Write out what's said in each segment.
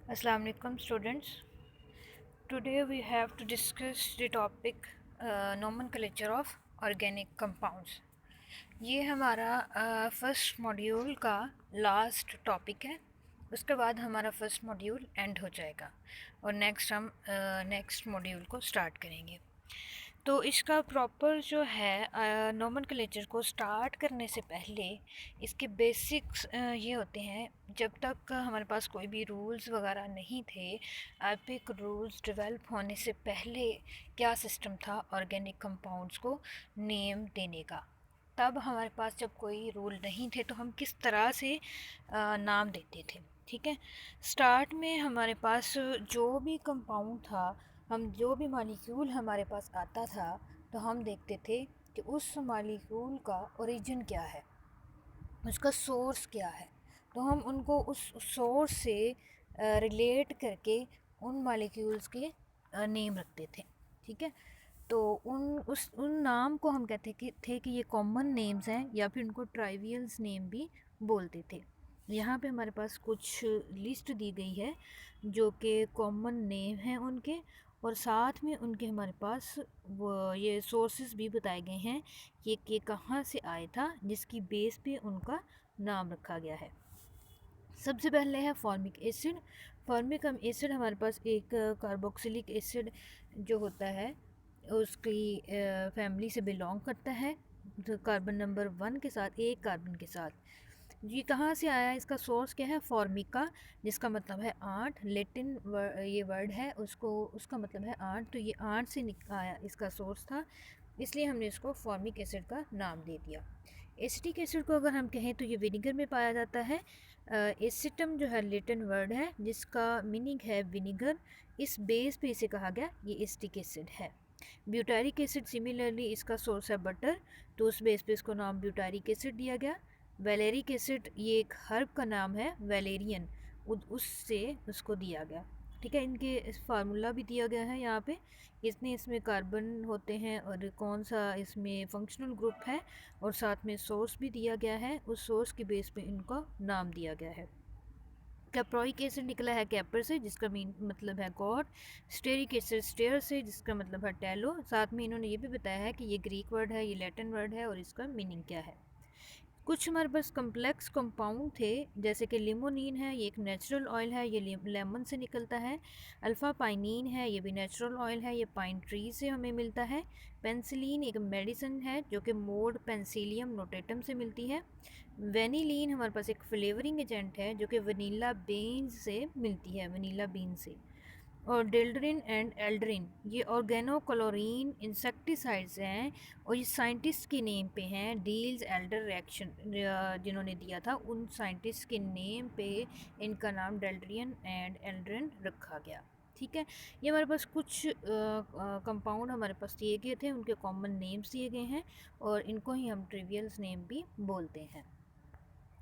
Assalamu alaikum students. Today we have to discuss the topic nomenclature of organic compounds. ये हमारा first module का last topic है। उसके बाद हमारा फर्स्ट मॉड्यूल एंड हो जाएगा और नेक्स्ट हम नेक्स्ट मॉड्यूल को स्टार्ट करेंगे। तो इसका प्रॉपर जो है नोमेनक्लेचर को स्टार्ट करने से पहले इसके बेसिक्स ये होते हैं। जब तक हमारे पास कोई भी रूल्स वगैरह नहीं थे, एपिक रूल्स डेवलप होने से पहले क्या सिस्टम था ऑर्गेनिक कंपाउंड्स को नेम देने का। तब हमारे पास जब कोई रूल नहीं थे तो हम किस तरह से नाम देते थे। ठीक है, स्टार्ट में हमारे पास जो भी कंपाउंड था, हम जो भी मालिक्यूल हमारे पास आता था तो हम देखते थे कि उस मालिक्यूल का ओरिजिन क्या है, उसका सोर्स क्या है। तो हम उनको उस सोर्स से रिलेट करके उन मालिक्यूल्स के नेम रखते थे। ठीक है, तो उन नाम को हम कहते थे कि ये कॉमन नेम्स हैं, या फिर उनको ट्राइवियल्स नेम भी बोलते थे। यहाँ पे हमारे पास कुछ लिस्ट दी गई है जो कि कॉमन नेम हैं उनके, और साथ में उनके हमारे पास वो ये सोर्सेज भी बताए गए हैं कि ये कहाँ से आया था, जिसकी बेस पे उनका नाम रखा गया है। सबसे पहले है फॉर्मिक एसिड। फॉर्मिक एसिड हमारे पास एक कार्बोक्सिलिक एसिड जो होता है उसकी फैमिली से बिलोंग करता है, तो कार्बन नंबर 1 के साथ, एक कार्बन के साथ। ये कहाँ से आया, इसका सोर्स क्या है, फॉर्मिका, जिसका मतलब है आठ। लेटिन ये वर्ड है, उसको उसका मतलब है आठ, तो ये आठ से आया, इसका सोर्स था, इसलिए हमने इसको फॉर्मिक एसिड का नाम दे दिया। एसिटिक एसिड को अगर हम कहें तो ये विनीगर में पाया जाता है। एसिटम जो है लेटिन वर्ड है जिसका मीनिंग है विनीगर, इस बेस पे इसे कहा गया ये एसिटिक एसिड है। ब्यूटारिक एसिड सिमिलरली इसका सोर्स है बटर, तो उस बेस पे इसको नाम ब्यूटारिक एसिड दिया गया। वैलेरिक एसिड ये एक हर्ब का नाम है, वैलेरियन, उससे उसको दिया गया। ठीक है, इनके फार्मूला भी दिया गया है यहाँ पे, इसमें कार्बन होते हैं और कौन सा इसमें फंक्शनल ग्रुप है, और साथ में सोर्स भी दिया गया है, उस सोर्स के बेस पे इनका नाम दिया गया है। कैप्रोइक एसिड निकला है कैपर से, जिसका मीन मतलब है गॉड। स्टेरिक एसिड स्टेयर से, जिसका मतलब है टैलो। साथ में इन्होंने ये भी बताया है कि ये ग्रीक वर्ड है, ये लैटिन वर्ड है, और इसका मीनिंग क्या है। कुछ हमारे पास कम्प्लेक्स कंपाउंड थे, जैसे कि लिमोनिन है, ये एक नेचुरल ऑयल है, ये लेमन से निकलता है। अल्फ़ा पाइनिन है, ये भी नेचुरल ऑयल है, ये पाइन ट्री से हमें मिलता है। पेंसिलिन एक मेडिसिन है जो कि मोड पेंसिलियम नोटेटम से मिलती है। वेनिलीन हमारे पास एक फ्लेवरिंग एजेंट है जो कि वनीला बीन्स से मिलती है, वनीला बीन से। और डेल्ड्रिन एंड एल्ड्रिन ये ऑर्गेनोक्लोरीन इंसेक्टिसाइड्स हैं, और ये साइंटिस्ट के नेम पे हैं। डील्स एल्डर रिएक्शन जिन्होंने दिया था, उन साइंटिस्ट के नेम पे इनका नाम डेल्ड्रियन एंड एल्ड्रिन रखा गया। ठीक है, ये हमारे पास कुछ कंपाउंड हमारे पास दिए गए थे, उनके कॉमन नेम्स दिए गए हैं, और इनको ही हम ट्रिवियल्स नेम भी बोलते हैं।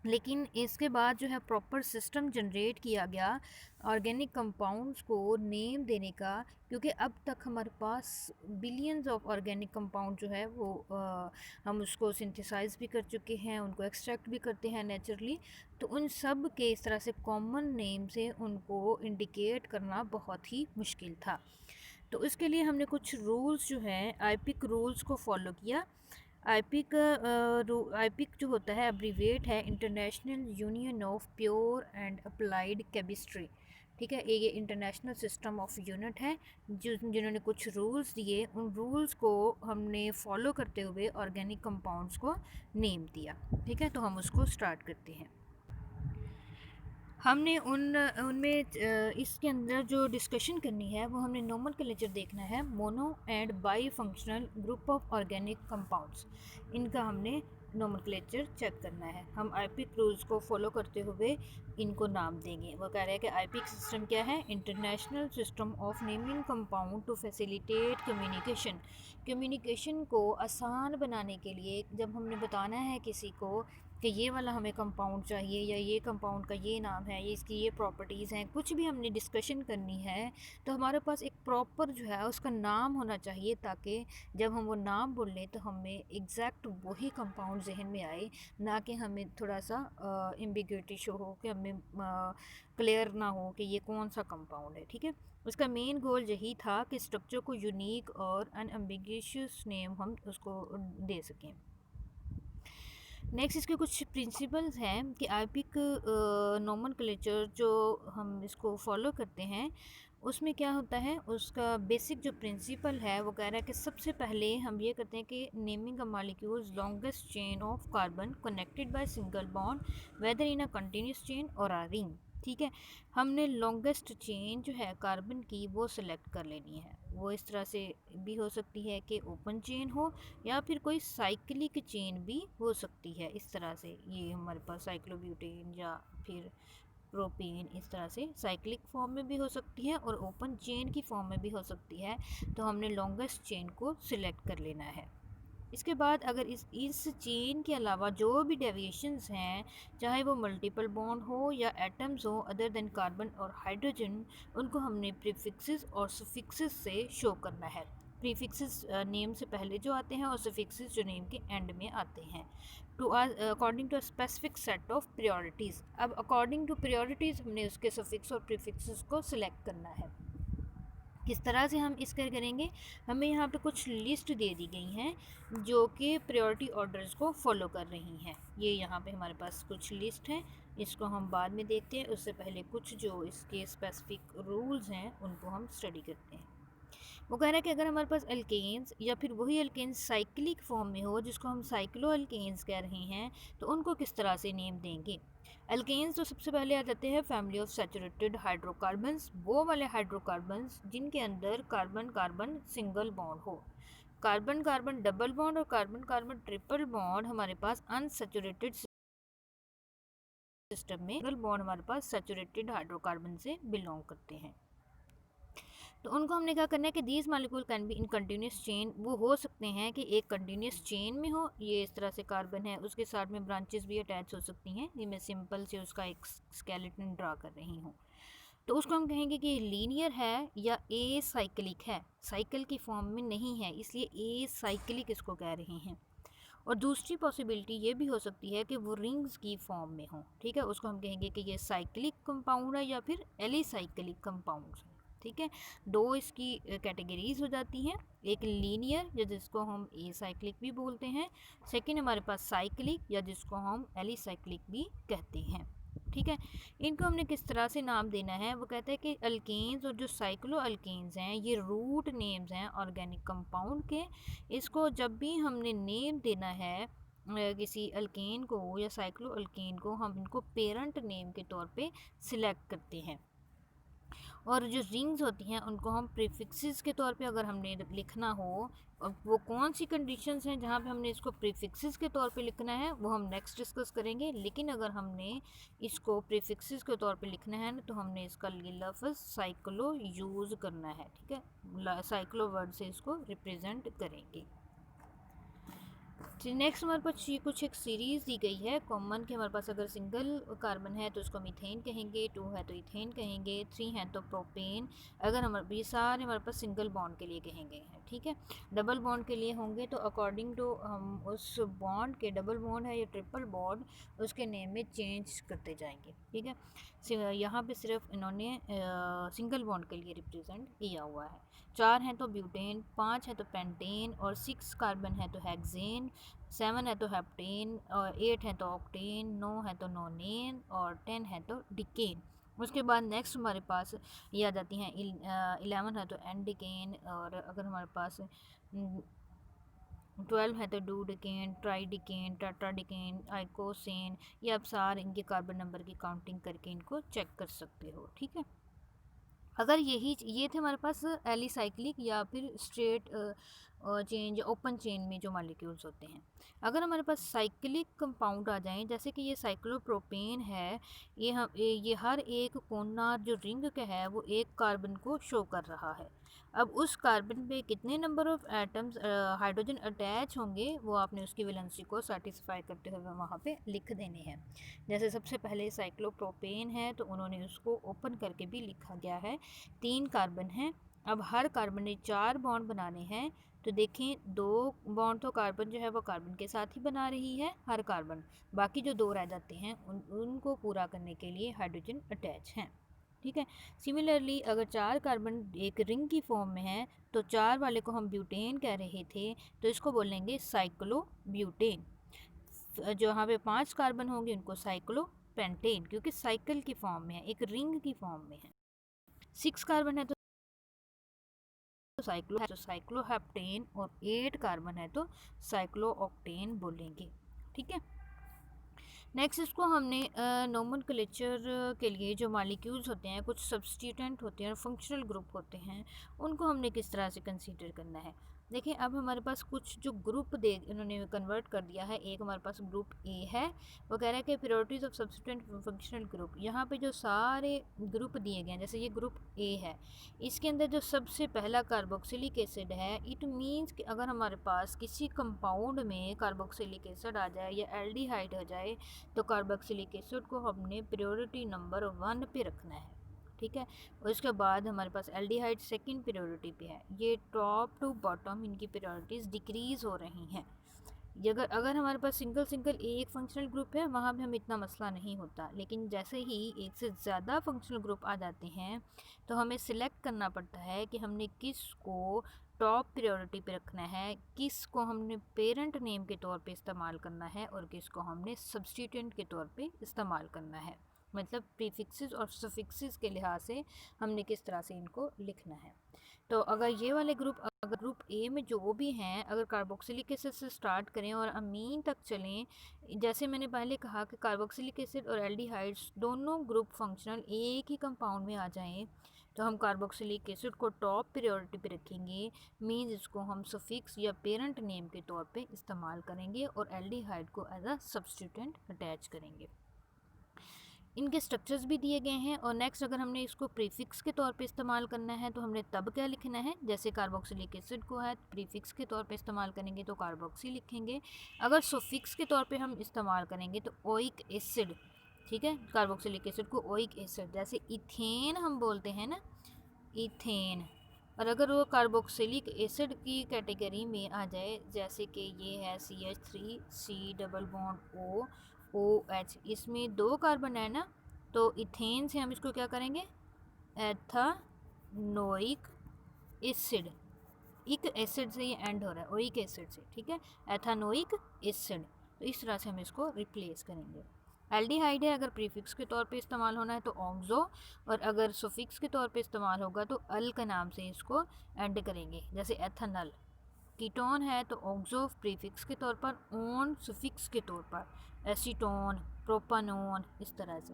लेकिन इसके बाद जो है प्रॉपर सिस्टम जनरेट किया गया ऑर्गेनिक कंपाउंड्स को नेम देने का, क्योंकि अब तक हमारे पास बिलियंस ऑफ ऑर्गेनिक कंपाउंड जो है वो हम उसको सिंथेसाइज भी कर चुके हैं, उनको एक्सट्रैक्ट भी करते हैं नेचुरली। तो उन सब के इस तरह से कॉमन नेम से उनको इंडिकेट करना बहुत ही मुश्किल था। तो इसके लिए हमने कुछ रूल्स जो हैं आईपिक रूल्स को फॉलो किया। आईपिक जो होता है अब्रीवेट है international union of pure and applied chemistry. ठीक है, ये इंटरनेशनल सिस्टम ऑफ यूनिट है जिन्होंने कुछ रूल्स दिए, उन रूल्स को हमने फॉलो करते हुए ऑर्गेनिक कंपाउंड्स को नेम दिया। ठीक है, तो हम उसको स्टार्ट करते हैं। हमने उनमें इसके अंदर जो डिस्कशन करनी है वो हमने नोमेनक्लेचर देखना है, mono and by functional group of organic compounds, इनका हमने नोमेनक्लेचर चेक करना है। हम आईपिक रूल्स को फॉलो करते हुए इनको नाम देंगे। वो कह रहे हैं कि आईपिक सिस्टम क्या है, international system of naming compound to facilitate communication. Communication को आसान बनाने के लिए, जब हमने बताना है किसी को कि ये वाला हमें कंपाउंड चाहिए या ये कंपाउंड का ये नाम है, ये इसकी ये प्रॉपर्टीज़ हैं, कुछ भी हमने डिस्कशन करनी है तो हमारे पास एक प्रॉपर जो है उसका नाम होना चाहिए, ताकि जब हम वो नाम बोलें तो हमें एग्जैक्ट वही कंपाउंड जहन में आए, ना कि हमें थोड़ा सा एम्बिग्यूटी शो हो, कि हमें क्लियर ना हो कि ये कौन सा कंपाउंड है। ठीक है, उसका मेन गोल यही था कि स्ट्रक्चर को यूनिक और अनएम्बिगियस नेम हम उसको दे सकें। नेक्स्ट इसके कुछ प्रिंसिपल्स हैं कि आरपिक नोमेनक्लेचर जो हम इसको फॉलो करते हैं उसमें क्या होता है, उसका बेसिक जो प्रिंसिपल है वो कह रहा है कि सबसे पहले हम ये करते हैं कि naming a molecules longest chain of carbon connected by single bond whether in a continuous chain और अ रिंग। ठीक है, हमने लॉन्गेस्ट चेन जो है कार्बन की वो सिलेक्ट कर लेनी है। वो इस तरह से भी हो सकती है कि ओपन चेन हो, या फिर कोई साइक्लिक चेन भी हो सकती है। इस तरह से ये हमारे पास साइक्लोब्यूटेन या फिर प्रोपेन इस तरह से साइक्लिक फॉर्म में भी हो सकती है और ओपन चेन की फॉर्म में भी हो सकती है। तो हमने लॉन्गेस्ट चेन को सिलेक्ट कर लेना है। इसके बाद अगर इस चेन के अलावा जो भी डेविएशंस हैं, चाहे वो मल्टीपल बॉन्ड हो या एटम्स हो अदर देन कार्बन और हाइड्रोजन, उनको हमने प्रीफिक्सेस और सफिक्सेस से शो करना है। प्रीफिक्सेस नेम से पहले जो आते हैं और सफिक्सेस जो नेम के एंड में आते हैं, to according to a specific set of priorities. अब अकॉर्डिंग टू प्रायोरिटीज़ हमने उसके सफिक्स और प्रीफिक्सेस को सिलेक्ट करना है। किस तरह से हम इसका करेंगे, हमें यहाँ पे कुछ लिस्ट दे दी गई हैं जो कि प्रायोरिटी ऑर्डर्स को फॉलो कर रही हैं। ये यहाँ पे हमारे पास कुछ लिस्ट है, इसको हम बाद में देखते हैं। उससे पहले कुछ जो इसके स्पेसिफिक रूल्स हैं उनको हम स्टडी करते हैं। वो कह रहा है कि अगर हमारे पास अल्केन्स या फिर वही अल्केन्स साइक्लिक फॉर्म में हो जिसको हम साइक्लो अल्केन्स कह रहे हैं, तो उनको किस तरह से नेम देंगे। अल्केन्स तो सबसे पहले आ जाते हैं फैमिली ऑफ सैचुरेटेड हाइड्रोकार्बन्स, वो वाले हाइड्रोकार्बन्स जिनके अंदर कार्बन कार्बन सिंगल बॉन्ड हो। कार्बन कार्बन डबल बॉन्ड और कार्बन कार्बन ट्रिपल बॉन्ड हमारे पास अनसैचुरेटेड सिस्टम में, सिंगल बॉन्ड हमारे पास सैचुरेटेड हाइड्रोकार्बन से बिलोंग करते हैं। तो उनको हमने क्या करना है कि these molecule can be in continuous chain. वो हो सकते हैं कि एक कंटिन्यूस चेन में हो, ये इस तरह से कार्बन है, उसके साथ में ब्रांचेस भी अटैच हो सकती हैं। ये मैं सिंपल से उसका एक स्केलेटन ड्रा कर रही हूँ। तो उसको हम कहेंगे कि लीनियर है या ए साइक्लिक है, साइकिल की फॉर्म में नहीं है, इसलिए ए साइक्लिक इसको कह रहे हैं। और दूसरी पॉसिबिलिटी ये भी हो सकती है कि वो रिंग्स की फॉर्म में हो। ठीक है, उसको हम कहेंगे कि ये साइक्लिक कंपाउंड है या फिर एलिसाइक्लिक कंपाउंड है। ठीक है, दो इसकी कैटेगरीज हो जाती हैं, एक लीनियर या जिसको हम ए साइक्लिक भी बोलते हैं, सेकंड हमारे पास साइक्लिक या जिसको हम एलिसाइक्लिक भी कहते हैं। ठीक है, इनको हमने किस तरह से नाम देना है, वो कहते हैं कि अल्केन्स और जो साइक्लो अल्केन्स हैं ये रूट नेम्स हैं ऑर्गेनिक कंपाउंड के। इसको जब भी हमने नेम देना है किसी अल्केन को या साइक्लो अल्केन को, हम इनको पेरेंट नेम के तौर पे सिलेक्ट करते हैं। और जो रिंग्स होती हैं उनको हम प्रीफिक्सेस के तौर पे अगर हमने लिखना हो, वो कौन सी कंडीशंस हैं जहाँ पे हमने इसको प्रीफिक्सेस के तौर पे लिखना है वो हम नेक्स्ट डिस्कस करेंगे। लेकिन अगर हमने इसको प्रीफिक्सेस के तौर पे लिखना है ना, तो हमने इसका लफ्ज़ साइक्लो यूज़ करना है। ठीक है, साइक्लो वर्ड से इसको रिप्रेजेंट करेंगे। नेक्स्ट हमारे पास कुछ एक सीरीज़ दी गई है कॉमन कि हमारे पास अगर सिंगल कार्बन है तो उसको मीथेन कहेंगे, 2 है तो इथेन कहेंगे, 3 है तो प्रोपेन। अगर हमारे ये सारे हमारे पास सिंगल बॉन्ड के लिए कहेंगे हैं। ठीक है, डबल बॉन्ड के लिए होंगे तो अकॉर्डिंग टू हम उस बॉन्ड के, डबल बॉन्ड है या ट्रिपल बॉन्ड, उसके नेम में चेंज करते जाएंगे। ठीक है, यहाँ पे सिर्फ इन्होंने सिंगल बॉन्ड के लिए रिप्रेजेंट किया हुआ है। 4 हैं तो ब्यूटेन, 5 है तो पेंटेन और 6 कार्बन है तो हेक्सेन, 7 है तो हेप्टेन और 8 है तो ऑक्टेन, 9 है तो नोनेन और 10 है तो डिकेन। उसके बाद नेक्स्ट हमारे पास ये आ जाती हैं 11 है तो एंडिकेन, और अगर हमारे पास 12 है तो डूडिकेन, ट्राइडिकेन, टेट्राडिकेन, आइकोसेन। ये आप सारे इनके कार्बन नंबर की काउंटिंग करके इनको चेक कर सकते हो। ठीक है, अगर ये थे हमारे पास एलिसाइक्लिक या फिर स्ट्रेट चेन या ओपन चेन में जो मॉलिक्यूल्स होते हैं। अगर हमारे पास साइक्लिक कंपाउंड आ जाएं, जैसे कि ये साइक्लोप्रोपेन है, ये हर एक कोना जो रिंग का है वो एक कार्बन को शो कर रहा है। अब उस कार्बन पे कितने number of atoms hydrogen attach होंगे वो आपने उसकी वैलेंसी को सेटिस्फाई करते हुए वहाँ पे लिख देने हैं। जैसे सबसे पहले साइक्लोप्रोपेन है तो उन्होंने उसको ओपन करके भी लिखा गया है। 3 कार्बन हैं, अब हर कार्बन ने 4 बॉन्ड बनाने हैं। तो देखें 2 बॉन्ड तो कार्बन जो है वो कार्बन के साथ ही बना रही है हर कार्बन, बाकी जो 2 रह जाते हैं उनको पूरा करने के लिए हाइड्रोजन अटैच हैं। ठीक है। सिमिलरली अगर 4 कार्बन एक रिंग की फॉर्म में है तो 4 वाले को हम ब्यूटेन कह रहे थे, तो इसको बोलेंगे साइक्लो ब्यूटेन। जो यहाँ पे 5 कार्बन होंगे उनको साइक्लो पेंटेन, क्योंकि साइकिल की फॉर्म में है, एक रिंग की फॉर्म में है। 6 कार्बन है तो साइक्लोहेप्टेन, और 8 कार्बन है तो साइक्लोऑक्टेन बोलेंगे। ठीक है। नेक्स्ट इसको हमने नोमेनक्लेचर के लिए जो मॉलिक्यूल्स होते हैं, कुछ सब्स्टिट्यूएंट होते हैं और फंक्शनल ग्रुप होते हैं, उनको हमने किस तरह से कंसीडर करना है। देखिए अब हमारे पास कुछ जो ग्रुप दे इन्होंने कन्वर्ट कर दिया है। एक हमारे पास ग्रुप ए है, वो कह रहा है कि priorities of substituent functional group. यहाँ पे जो सारे ग्रुप दिए गए हैं, जैसे ये ग्रुप ए है, इसके अंदर जो सबसे पहला कार्बोक्सिलिक एसिड है, इट मीन्स कि अगर हमारे पास किसी कंपाउंड में कार्बोक्सिलिक एसिड आ जाए या एल्डिहाइड हो जाए तो कार्बोक्सिलिक एसिड को हमने प्रायोरिटी नंबर 1 पे रखना है। ठीक है। और उसके बाद हमारे पास एल्डिहाइड सेकंड प्रायोरिटी पे है। ये टॉप टू बॉटम इनकी प्रायोरिटीज़ डिक्रीज़ हो रही हैं। अगर हमारे पास सिंगल एक फंक्शनल ग्रुप है वहाँ भी हमें इतना मसला नहीं होता, लेकिन जैसे ही एक से ज़्यादा फंक्शनल ग्रुप आ जाते हैं तो हमें सिलेक्ट करना पड़ता है कि हमने किस को टॉप प्रायोरिटी पे रखना है, किस को हमने पेरेंट नेम के तौर पे इस्तेमाल करना है और किस को हमने सब्स्टिट्यूएंट के तौर पे इस्तेमाल करना है। मतलब प्रीफिक्सेस और सफिक्सेस के लिहाज से हमने किस तरह से इनको लिखना है। तो अगर ये वाले ग्रुप, अगर ग्रुप ए में जो भी हैं, अगर कार्बोक्सिलिक एसिड से स्टार्ट करें और अमीन तक चलें, जैसे मैंने पहले कहा कि कार्बोक्सिलिक एसिड और एल्डिहाइड्स दोनों ग्रुप फंक्शनल एक ही कंपाउंड में आ जाएं, तो हम कार्बोक्सिलिक एसिड को टॉप प्रायोरिटी पे रखेंगे। मीन्स इसको हम सफिक्स या पेरेंट नेम के तौर पे इस्तेमाल करेंगे और एल्डिहाइड को एज अ सब्स्टिट्यूएंट अटैच करेंगे। इनके स्ट्रक्चर्स भी दिए गए हैं। और नेक्स्ट अगर हमने इसको प्रीफिक्स के तौर पे इस्तेमाल करना है तो हमने तब क्या लिखना है, जैसे कार्बोक्सिलिक एसिड को है प्रीफिक्स के तौर पे इस्तेमाल करेंगे तो कार्बोक्सी लिखेंगे। अगर सुफिक्स के तौर पे हम इस्तेमाल करेंगे तो ओइक एसिड। ठीक है। कार्बोक्सिलिक एसिड को ओइक एसिड, जैसे इथेन हम बोलते हैं ना, इथेन। और अगर वो कार्बोक्सिलिक एसिड की कैटेगरी में आ जाए, जैसे कि ये है CH3 डबल बॉन्ड OH, इसमें 2 कार्बन है ना, तो इथेन से हम इसको क्या करेंगे, एथानोइक एसिड। इक एसिड से ये एंड हो रहा है, ओइक एसिड से। ठीक है। एथानोइक एसिड, तो इस तरह से हम इसको रिप्लेस करेंगे। एल्डिहाइड है, अगर प्रीफिक्स के तौर पे इस्तेमाल होना है तो ऑक्सो, और अगर सुफिक्स के तौर पे इस्तेमाल होगा तो अल के नाम से इसको एंड करेंगे, जैसे एथनल। कीटोन है तो ऑक्सो प्रीफिक्स के तौर पर, ओन सुफिक्स के तौर पर, एसीटोन, प्रोपानोन, इस तरह से।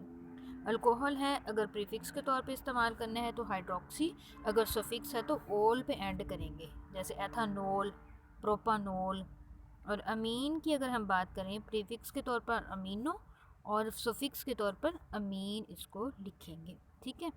अल्कोहल है, अगर प्रीफिक्स के तौर पे इस्तेमाल करना है तो हाइड्रोक्सी, अगर सफिक्स है तो ओल पे एंड करेंगे, जैसे एथानोल, प्रोपानोल। और अमीन की अगर हम बात करें, प्रीफिक्स के तौर पर अमीनो और सफिक्स के तौर पर अमीन इसको लिखेंगे। ठीक है।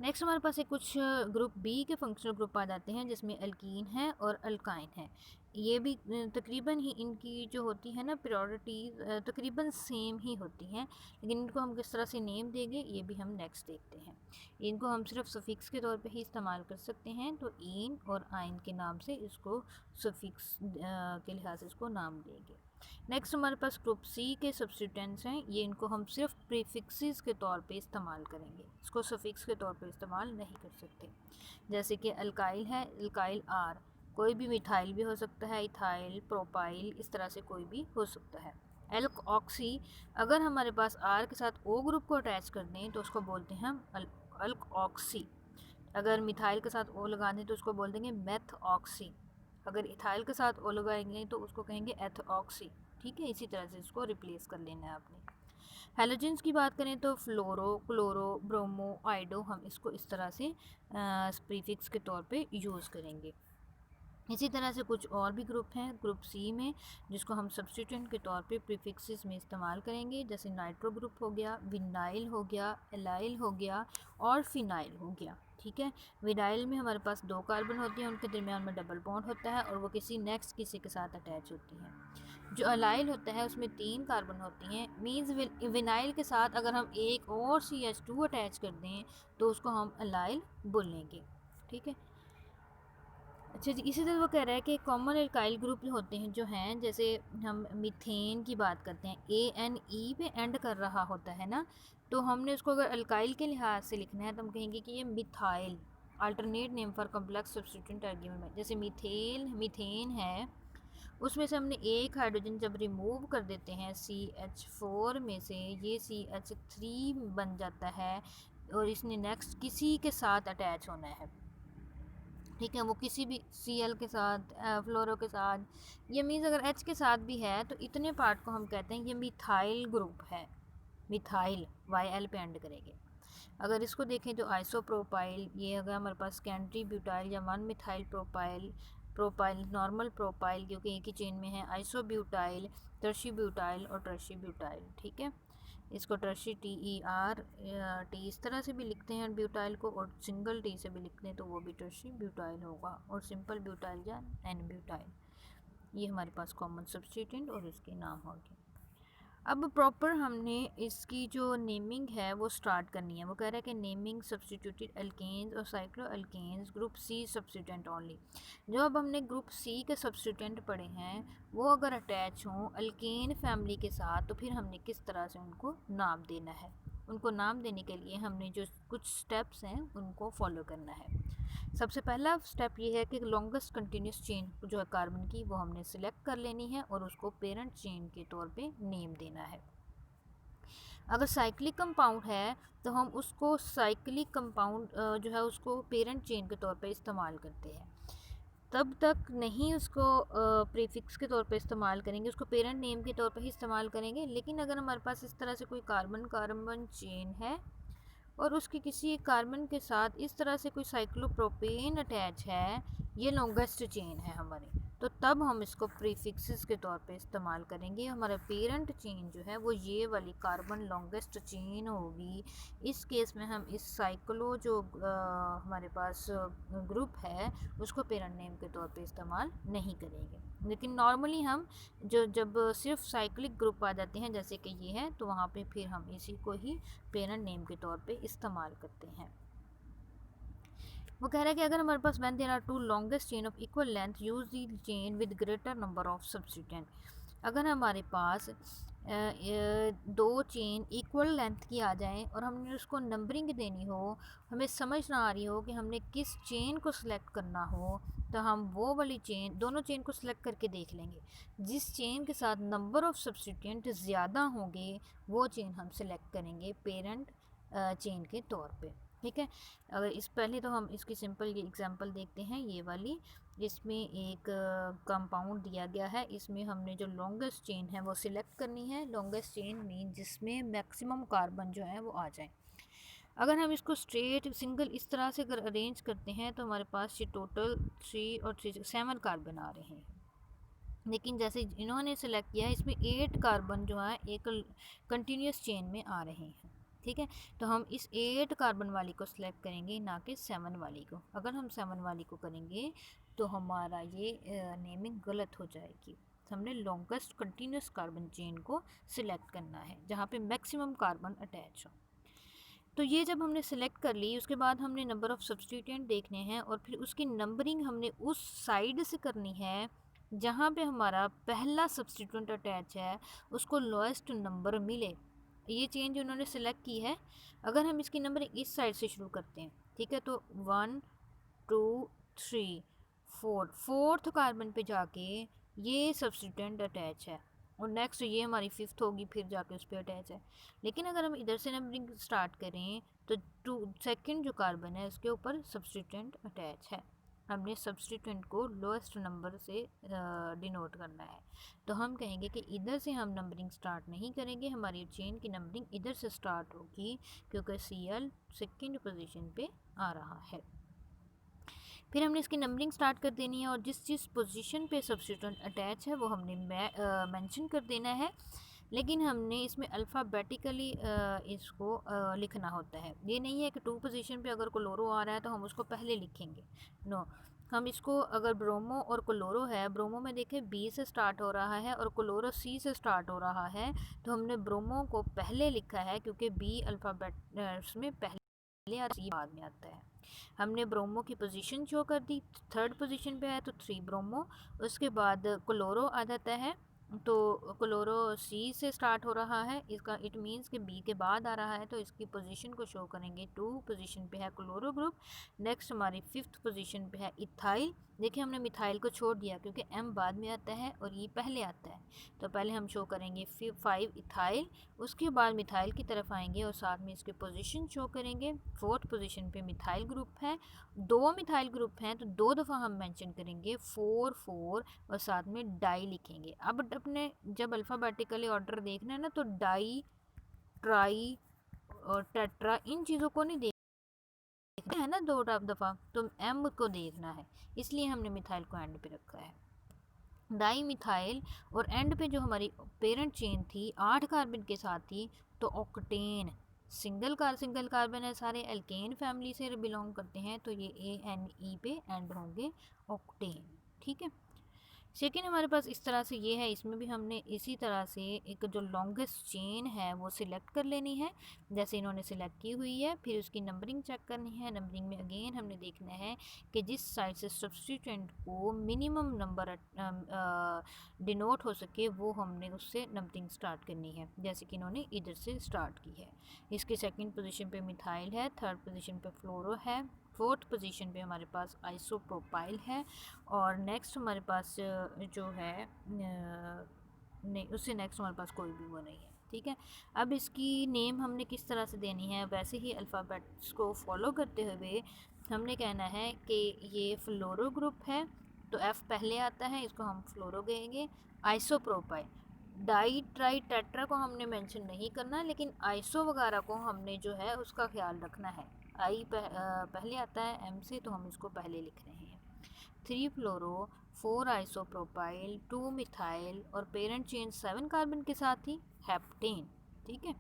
नेक्स्ट हमारे पास एक कुछ ग्रुप बी के फंक्शनल ग्रुप आ जाते हैं, जिसमें अल्कीन है और अल्काइन है। ये भी तकरीबन ही इनकी जो होती है ना प्रायोरिटीज़ तकरीबन सेम ही होती हैं, लेकिन इनको हम किस तरह से नेम देंगे ये भी हम नेक्स्ट देखते हैं। इनको हम सिर्फ सफिक्स के तौर पे ही इस्तेमाल कर सकते हैं, तो इन और आइन के नाम से इसको सफिक्स के लिहाज से इसको नाम देंगे। नेक्स्ट हमारे पास ग्रुप सी के सब्स्टिट्यूएंट्स हैं, ये इनको हम सिर्फ प्रीफिक्सेस के तौर पे इस्तेमाल करेंगे, इसको सफिक्स के तौर पे इस्तेमाल नहीं कर सकते। जैसे कि अल्काइल है, अल्काइल आर, कोई भी मिथाइल भी हो सकता है, इथाइल, प्रोपाइल, इस तरह से कोई भी हो सकता है। एल्क ऑक्सी, अगर हमारे पास आर के साथ ओ ग्रुप को अटैच कर दें तो उसको बोलते हैं हम अल्क ऑक्सी। अगर मिथाइल के साथ ओ लगा दें तो उसको बोल देंगे मेथ ऑक्सी। अगर इथाइल के साथ ओ लगाएंगे तो उसको कहेंगे एथ ऑक्सी। ठीक है। इसी तरह से इसको रिप्लेस कर लेना है आपने। हैलोजेंस की बात करें तो फ्लोरो, क्लोरो, ब्रोमो, आइडो, हम इसको इस तरह से प्रीफिक्स के तौर पे यूज़ करेंगे। इसी तरह से कुछ और भी ग्रुप हैं ग्रुप सी में, जिसको हम सब्स्टिट्यूएंट के तौर पे प्रीफिक्सेस में इस्तेमाल करेंगे, जैसे नाइट्रो ग्रुप हो गया, विनाइल हो गया, एलाइल हो गया और फिनाइल हो गया। ठीक है। विनाइल में हमारे पास 2 कार्बन होती हैं, उनके दरमियान में डबल बॉन्ड होता है और वो किसी के साथ अटैच होती हैं। जो अलाइल होता है उसमें 3 कार्बन होती हैं। मीन्स विनाइल के साथ अगर हम एक और CH2 अटैच कर दें तो उसको हम अलाइल बोलेंगे। ठीक है। अच्छा जी, इसी तरह वो कह रहा है कि कॉमन एल्काइल ग्रुप होते हैं जो हैं, जैसे हम मीथेन की बात करते हैं, ANE पे एंड कर रहा होता है ना, तो हमने उसको अगर अल्काइल के लिहाज से लिखना है तो हम कहेंगे कि ये methyl, alternate name for complex substituent argument. जैसे मीथेन है, उसमें से हमने एक हाइड्रोजन जब रिमूव कर देते हैं CH4 में से, ये CH3 बन जाता है और इसने नेक्स्ट किसी के साथ अटैच होना है। ठीक है, वो किसी भी Cl के साथ, फ्लोरो के साथ, ये मीन्स अगर H के साथ भी है तो इतने पार्ट को हम कहते हैं ये मिथाइल ग्रुप है। मिथाइल YL पे एंड करेंगे। अगर इसको देखें तो आइसोप्रोपाइल, ये अगर हमारे पास सेकेंडरी ब्यूटाइल या 1 मिथाइल प्रोपाइल नॉर्मल प्रोपाइल क्योंकि एक ही चेन में है, आइसोब्यूटाइल, टर्शी ब्यूटाइल और टर्शी ब्यूटाइल। ठीक है, इसको टर्शी TER इस तरह से भी लिखते हैं ब्यूटाइल को, और सिंगल T से भी लिखते हैं तो वो भी टर्शी ब्यूटाइल होगा, और सिंपल ब्यूटाइल या N ब्यूटाइल। ये हमारे पास कॉमन सब्स्टिट्यूएंट और इसके नाम हो गए। अब प्रॉपर हमने इसकी जो नेमिंग है वो स्टार्ट करनी है। वो कह रहा है कि नेमिंग सब्स्टिट्यूटेड अल्केन्स और cyclo alkanes group C substituent only. जो अब हमने ग्रुप C के सब्स्टिट्यूएंट पढ़े हैं वो अगर अटैच हों अल्केन फैमिली के साथ तो फिर हमने किस तरह से उनको नाम देना है। उनको नाम देने के लिए हमने जो कुछ स्टेप्स हैं उनको फॉलो करना है। सबसे पहला स्टेप ये है कि लॉन्गेस्ट कंटिन्यूस चेन जो है कार्बन की वो हमने सिलेक्ट कर लेनी है और उसको पेरेंट चेन के तौर पे नेम देना है। अगर साइक्लिक कंपाउंड है तो हम उसको साइक्लिक कंपाउंड जो है उसको पेरेंट चेन के तौर पे इस्तेमाल करते हैं। तब तक नहीं उसको प्रीफिक्स के तौर पे इस्तेमाल करेंगे, उसको पेरेंट नेम के तौर पे ही इस्तेमाल करेंगे। लेकिन अगर हमारे पास इस तरह से कोई कार्बन कार्बन चेन है और उसके किसी एक कार्बन के साथ इस तरह से कोई साइक्लोप्रोपेन अटैच है, ये लॉन्गेस्ट चेन है हमारी, तो तब हम इसको प्रीफिक्सेस के तौर पे इस्तेमाल करेंगे। हमारा पेरेंट चेन जो है वो ये वाली कार्बन लॉन्गेस्ट चेन होगी। इस केस में हम इस साइक्लो जो हमारे पास ग्रुप है उसको पेरेंट नेम के तौर पे इस्तेमाल नहीं करेंगे। लेकिन नॉर्मली हम जब सिर्फ साइक्लिक ग्रुप आ जाते हैं जैसे कि ये है, तो वहाँ पे फिर हम इसी को ही पेरेंट नेम के तौर पे इस्तेमाल करते हैं। वो कह रहा है कि अगर हमारे पास when there are two longest chain of equal length use the chain with greater number of substituent. अगर हमारे पास दो चेन इक्वल लेंथ की आ जाएं और हमने उसको नंबरिंग देनी हो, हमें समझ ना आ रही हो कि हमने किस चेन को सिलेक्ट करना हो, तो हम वो वाली चेन, दोनों चेन को सिलेक्ट करके देख लेंगे। जिस चेन के साथ नंबर ऑफ़ सब्स्टिट्यूएंट ज़्यादा होंगे वो चेन हम सिलेक्ट करेंगे पेरेंट चेन के तौर पे। ठीक है, अगर इस पहले तो हम इसकी सिंपल ये एग्जांपल देखते हैं। ये वाली, इसमें एक कंपाउंड दिया गया है, इसमें हमने जो लॉन्गेस्ट चेन है वो सिलेक्ट करनी है। लॉन्गेस्ट चेन मीन जिसमें मैक्सिमम कार्बन जो है वो आ जाए। अगर हम इसको स्ट्रेट सिंगल इस तरह से अगर अरेंज करते हैं तो हमारे पास ये टोटल 3 और 3 7 कार्बन आ रहे हैं। लेकिन जैसे इन्होंने सेलेक्ट किया है इसमें 8 कार्बन जो है एक कंटिन्यूस चेन में आ रहे हैं। ठीक है, तो हम इस 8 कार्बन वाली को सिलेक्ट करेंगे, ना कि 7 वाली को। अगर हम 7 वाली को करेंगे तो हमारा ये नेमिंग गलत हो जाएगी। हमने लॉन्गेस्ट कंटिन्यूस कार्बन चेन को सिलेक्ट करना है जहाँ पे मैक्सिमम कार्बन अटैच हो। तो ये जब हमने सेलेक्ट कर ली उसके बाद हमने नंबर ऑफ़ सब्स्टिट्यूएंट देखने हैं और फिर उसकी नंबरिंग हमने उस साइड से करनी है जहाँ पे हमारा पहला सब्स्टिट्यूएंट अटैच है उसको लोएस्ट नंबर मिले। ये चेंज उन्होंने सेलेक्ट की है। अगर हम इसकी नंबरिंग इस साइड से शुरू करते हैं, ठीक है, तो 1 2 3 4, फोर्थ कार्बन पे जाके ये सब्स्टिट्यूएंट अटैच है और नेक्स्ट ये हमारी फिफ्थ होगी, फिर जाके उस पर अटैच है। लेकिन अगर हम इधर से नंबरिंग स्टार्ट करें तो सेकंड जो कार्बन है उसके ऊपर सब्स्टिट्यूएंट अटैच है। हमने सब्स्टिट्यूएंट को लोएस्ट नंबर से डिनोट करना है, तो हम कहेंगे कि इधर से हम नंबरिंग स्टार्ट नहीं करेंगे, हमारी चेन की नंबरिंग इधर से स्टार्ट होगी क्योंकि Cl सेकंड पोजीशन पे आ रहा है। फिर हमने इसकी नंबरिंग स्टार्ट कर देनी है और जिस जिस पोजीशन पे सब्स्टिट्यूएंट अटैच है वो हमने मेंशन कर देना है। लेकिन हमने इसमें अल्फ़ाबेटिकली इसको लिखना होता है। ये नहीं है कि 2 पोजीशन पे अगर क्लोरो आ रहा है तो हम उसको पहले लिखेंगे, नो। हम इसको अगर ब्रोमो और क्लोरो है, ब्रोमो में देखें बी से स्टार्ट हो रहा है और क्लोरो सी से स्टार्ट हो रहा है, तो हमने ब्रोमो को पहले लिखा है क्योंकि बी अल्फ़ाबेट में पहले और सी बाद में आता है। हमने ब्रोमो की पोजीशन शो कर दी, 3rd पोजीशन पे है तो 3 ब्रोमो। उसके बाद क्लोरो आ जाता है, तो क्लोरो सी से स्टार्ट हो रहा है, इसका इट मीन्स कि बी के बाद आ रहा है, तो इसकी पोजीशन को शो करेंगे। 2 पोजीशन पे है क्लोरो ग्रुप। नेक्स्ट हमारी 5th पोजीशन पे है इथाइल। देखिए हमने मिथाइल को छोड़ दिया क्योंकि एम बाद में आता है और ई पहले आता है, तो पहले हम शो करेंगे 5 इथाइल, उसके बाद मिथाइल की तरफ आएंगे और साथ में इसके पोजीशन शो करेंगे। 4th पोजीशन पे मिथाइल ग्रुप है, 2 मिथाइल ग्रुप हैं तो 2 दफ़ा हम मेंशन करेंगे 4 4 और साथ में डाई लिखेंगे। अब अपने जब अल्फ़ाबेटिकली ऑर्डर देखना है ना, तो डाई, ट्राई और टेट्रा इन चीज़ों को नहीं देखना है ना 2 दफ़ा, तो एम को देखना है, इसलिए हमने मिथाइल को एंड पे रखा है। डाई मिथाइल और एंड पे जो हमारी पेरेंट चेन थी 8 कार्बन के साथ थी, तो ऑक्टेन। सिंगल कार्बन है, सारे एल्केन फैमिली से बिलोंग करते हैं, तो ये ANE पे एंड होंगे, ऑक्टेन। ठीक है। सेकेंड हमारे पास इस तरह से ये है, इसमें भी हमने इसी तरह से एक जो लॉन्गेस्ट चेन है वो सिलेक्ट कर लेनी है, जैसे इन्होंने सिलेक्ट की हुई है। फिर उसकी नंबरिंग चेक करनी है। नंबरिंग में अगेन हमने देखना है कि जिस साइड से सब्सटीट्यूएंट को मिनिमम नंबर डिनोट हो सके वो हमने उससे नंबरिंग स्टार्ट करनी है, जैसे कि इन्होंने इधर से स्टार्ट की है। इसके सेकेंड पोजीशन पे मिथाइल है, 3rd पोजीशन पे फ्लोरो है, 4th पोजीशन पे हमारे पास आइसोप्रोपाइल है, और नेक्स्ट हमारे पास जो है नहीं, उससे नेक्स्ट हमारे पास कोई भी वो नहीं है। ठीक है। अब इसकी नेम हमने किस तरह से देनी है, वैसे ही अल्फ़ाबेट्स को फॉलो करते हुए हमने कहना है कि ये फ्लोरो ग्रुप है, तो एफ़ पहले आता है, इसको हम फ्लोरो कहेंगे। आइसोप्रोपाइल, डाई ट्राई टेट्रा को हमने मेंशन नहीं करना, लेकिन आइसो वगैरह को हमने जो है उसका ख्याल रखना है। आई पहले आता है एम से, तो हम इसको पहले लिख रहे हैं। 3 फ्लोरो, 4 आइसोप्रोपाइल, 2 मिथाइल और पेरेंट चेन 7 कार्बन के साथ ही हेप्टेन। ठीक है।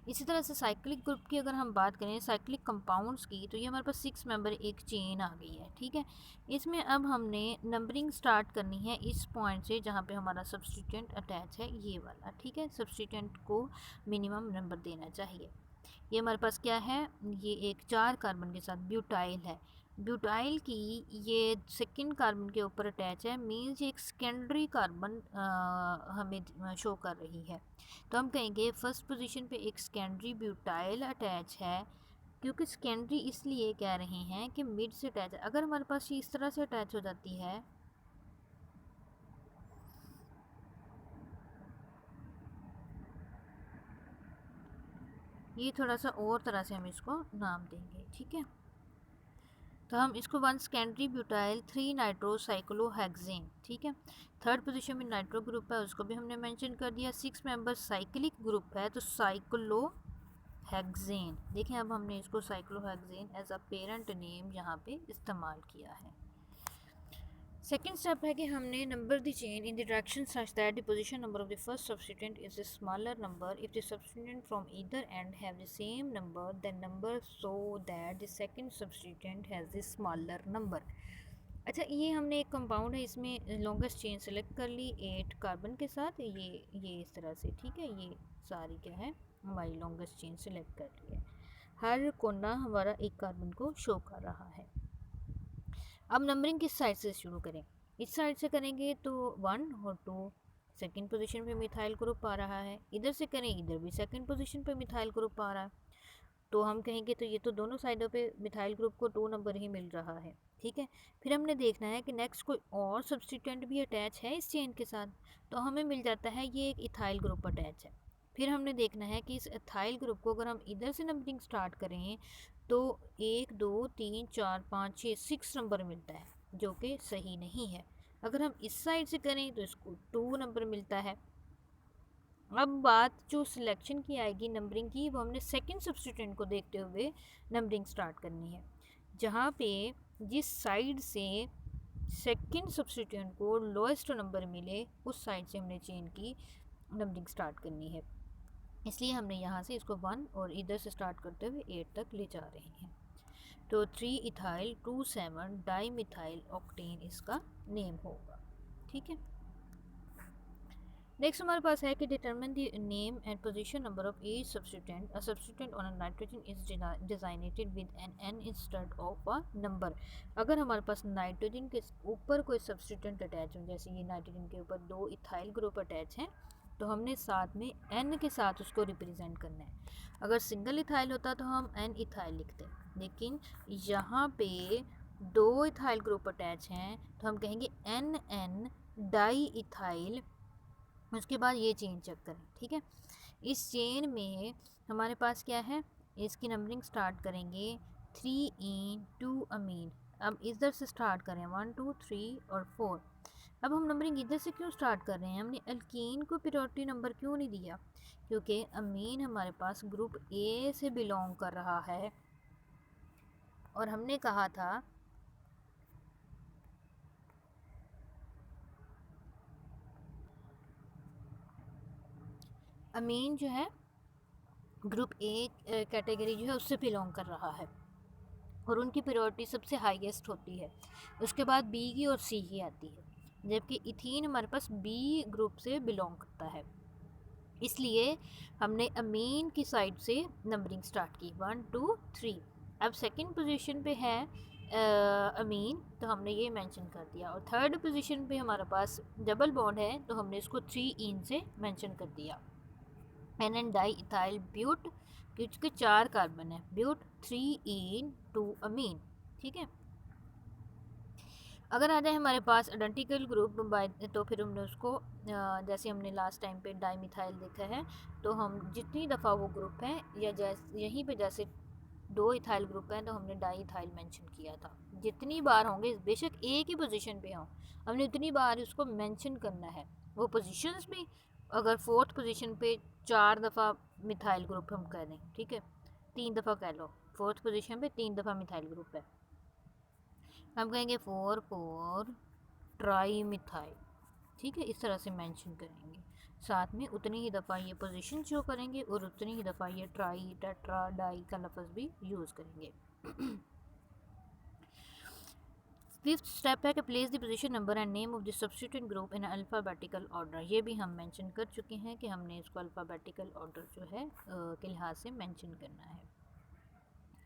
इसी तरह से साइक्लिक ग्रुप की अगर हम बात करें, साइक्लिक कंपाउंड्स की, तो ये हमारे पास 6 मेंबर एक चेन आ गई है। ठीक है। इसमें अब हमने नंबरिंग स्टार्ट करनी है इस पॉइंट से जहाँ पे हमारा सब्सटीट्यूएंट अटैच है, ये वाला। ठीक है। सब्सटीट्यूएंट को मिनिमम नंबर देना चाहिए। ये हमारे पास क्या है, ये एक 4 कार्बन के साथ ब्यूटाइल है। ब्यूटाइल की ये सेकंड कार्बन के ऊपर अटैच है, मीन्स एक सेकेंडरी कार्बन हमें शो कर रही है, तो हम कहेंगे फर्स्ट पोजीशन पे एक सेकेंडरी ब्यूटाइल अटैच है। क्योंकि सेकेंडरी इसलिए कह रहे हैं कि मिड से अटैच है। अगर हमारे पास ये इस तरह से अटैच हो जाती है, ये थोड़ा सा और तरह से हम इसको नाम देंगे। ठीक है। तो हम इसको 1 सेकेंडरी ब्यूटाइल 3 नाइट्रोसाइक्लोहेक्सेन। ठीक है। 3rd पोजीशन में नाइट्रो ग्रुप है, उसको भी हमने मेंशन कर दिया। 6 मेंबर साइक्लिक ग्रुप है, तो साइक्लोहेक्सेन। देखें अब हमने इसको cyclohexane as a parent name यहाँ पे इस्तेमाल किया है। सेकेंड स्टेप है कि हमने number the chain in the direction such that the position number of the first substituent is the smaller number. If the substituent from either end have the same number, then number so that the second substituent has the smaller number. अच्छा, ये हमने एक compound है, इसमें longest chain select कर ली 8 carbon के साथ, ये इस तरह से। ठीक है। ये सारी क्या है, हमारी लॉन्गेस्ट चेन सेलेक्ट कर ली है। हर कोना हमारा एक कार्बन को शो कर रहा है। अब नंबरिंग किस साइड से शुरू करें, इस साइड से करेंगे तो 1 और 2 सेकंड पोजीशन पे मिथाइल ग्रुप आ रहा है, इधर से करें इधर भी सेकंड पोजीशन पे मिथाइल ग्रुप आ रहा है, तो हम कहेंगे तो ये तो दोनों साइडों पे मिथाइल ग्रुप को 2 नंबर ही मिल रहा है। ठीक है। फिर हमने देखना है कि नेक्स्ट कोई और सब्सटीट्यूएंट भी अटैच है इस चेन के साथ, तो हमें मिल जाता है ये एक इथाइल ग्रुप अटैच है। फिर हमने देखना है कि इस इथाइल ग्रुप को अगर हम इधर से नंबरिंग स्टार्ट करें तो 1 2 3 4 5 6 6 नंबर मिलता है, जो कि सही नहीं है। अगर हम इस साइड से करें तो इसको 2 नंबर मिलता है। अब बात जो सिलेक्शन की आएगी नंबरिंग की, वो हमने सेकंड सब्सटीट्यूएंट को देखते हुए नंबरिंग स्टार्ट करनी है। जहाँ पे जिस साइड से सेकंड सब्सटीट्यूएंट को लोएस्ट नंबर मिले उस साइड से हमने चेन की नंबरिंग स्टार्ट करनी है, इसलिए हमने यहाँ से इसको 1 और इधर से स्टार्ट करते हुए 8 तक ले जा रहे हैं। तो 3 इथाइल 2 7 डाई मिथाइल ऑक्टेन इसका नेम होगा। ठीक है, नेक्स्ट हमारे पास है कि determine the name and position number of each substituent. A substituent on a nitrogen is designated with N N instead of a number. अगर हमारे पास नाइट्रोजन के ऊपर कोई सब्स्टिट्यूएंट अटैच हो, जैसे ये नाइट्रोजन के ऊपर 2 इथाइल ग्रुप अटैच हैं, तो हमने साथ में एन के साथ उसको रिप्रेजेंट करना है। अगर सिंगल इथाइल होता तो हम एन इथाइल लिखते, लेकिन यहाँ पे 2 इथाइल ग्रुप अटैच हैं तो हम कहेंगे एन एन डाई इथाइल। उसके बाद ये चेन चेक करें। ठीक है, इस चेन में हमारे पास क्या है, इसकी नंबरिंग स्टार्ट करेंगे 3 इन 2 अमीन। अब इधर से स्टार्ट करें 1 2 3 और 4। अब हम नंबरिंग इधर से क्यों स्टार्ट कर रहे हैं, हमने अल्कीन को प्रायोरिटी नंबर क्यों नहीं दिया, क्योंकि अमीन हमारे पास ग्रुप ए से बिलोंग कर रहा है और हमने कहा था अमीन जो है ग्रुप ए कैटेगरी जो है उससे बिलोंग कर रहा है और उनकी प्रायोरिटी सबसे हाईएस्ट होती है। उसके बाद बी की और सी की आती है, जबकि इथीन हमारे पास बी ग्रुप से बिलोंग करता है, इसलिए हमने अमीन की साइड से नंबरिंग स्टार्ट की 1 2 3। अब सेकंड पोजीशन पे है अमीन, तो हमने ये मेंशन कर दिया, और थर्ड पोजीशन पे हमारे पास डबल बॉन्ड है तो हमने इसको 3 इन से मेंशन कर दिया। एन एन डाई इथाइल ब्यूट, क्योंकि 4 कार्बन है, ब्यूट 3 इन 2 अमीन। ठीक है, अगर आ जाए हमारे पास आइडेंटिकल ग्रुप बाय, तो फिर हमने उसको जैसे हमने लास्ट टाइम पे डाई मिथाइल देखा है, तो हम जितनी दफ़ा वो ग्रुप है या जैसे यहीं पे जैसे 2 इथाइल ग्रुप हैं तो हमने डाई इथाइल मेंशन किया था, जितनी बार होंगे बेशक एक ही पोजीशन पे हों हमने उतनी बार उसको मेंशन करना है। वो पोजीशंस भी अगर 4th पोजीशन पे 4 दफ़ा मिथाइल ग्रुप हम कह दें, ठीक है, 3 दफ़ा कह लो, 4th पोजीशन पे 3 दफ़ा मिथाइल ग्रुप है, हम कहेंगे 4 4 ट्राई मिथाइल। ठीक है, इस तरह से मेंशन करेंगे, साथ में उतनी ही दफ़ा ये पोजीशन शो करेंगे और उतनी ही दफ़ा ये ट्राई टेट्रा डाई का लफ्ज़ भी यूज़ करेंगे। फिफ्थ स्टेप है कि place the position number and name of the substituent group in alphabetical order. ये भी हम मेंशन कर चुके हैं कि हमने इसको अल्फ़ाबेटिकल ऑर्डर जो है के लिहाज से मेंशन करना है।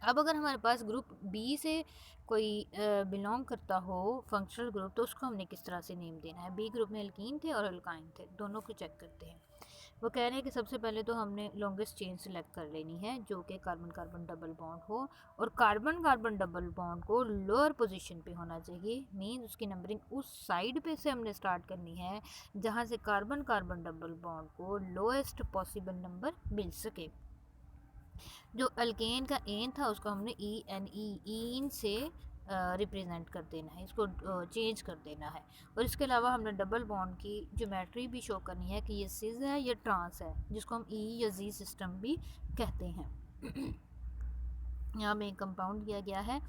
अब अगर हमारे पास ग्रुप बी से कोई बिलोंग करता हो फंक्शनल ग्रुप, तो उसको हमने किस तरह से नेम देना है। बी ग्रुप में अल्कीन थे और अल्काइन थे, दोनों को चेक करते हैं। वो कह रहे हैं कि सबसे पहले तो हमने लॉन्गेस्ट चेन सेलेक्ट कर लेनी है जो कि कार्बन कार्बन डबल बॉन्ड हो, और कार्बन कार्बन डबल बॉन्ड को लोअर पोजीशन पे होना चाहिए, मीन उसकी नंबरिंग उस साइड पे से हमने स्टार्ट करनी है जहाँ से कार्बन कार्बन डबल बॉन्ड को लोएस्ट पॉसिबल नंबर मिल सके। जो अल्केन का एन था उसको हमने ई एन ईन से रिप्रेजेंट कर देना है, इसको चेंज कर देना है। और इसके अलावा हमने डबल बॉन्ड की ज्योमेट्री भी शो करनी है कि ये सिज है या ट्रांस है, जिसको हम ई या जी सिस्टम भी कहते हैं। यहाँ में कंपाउंड दिया गया है,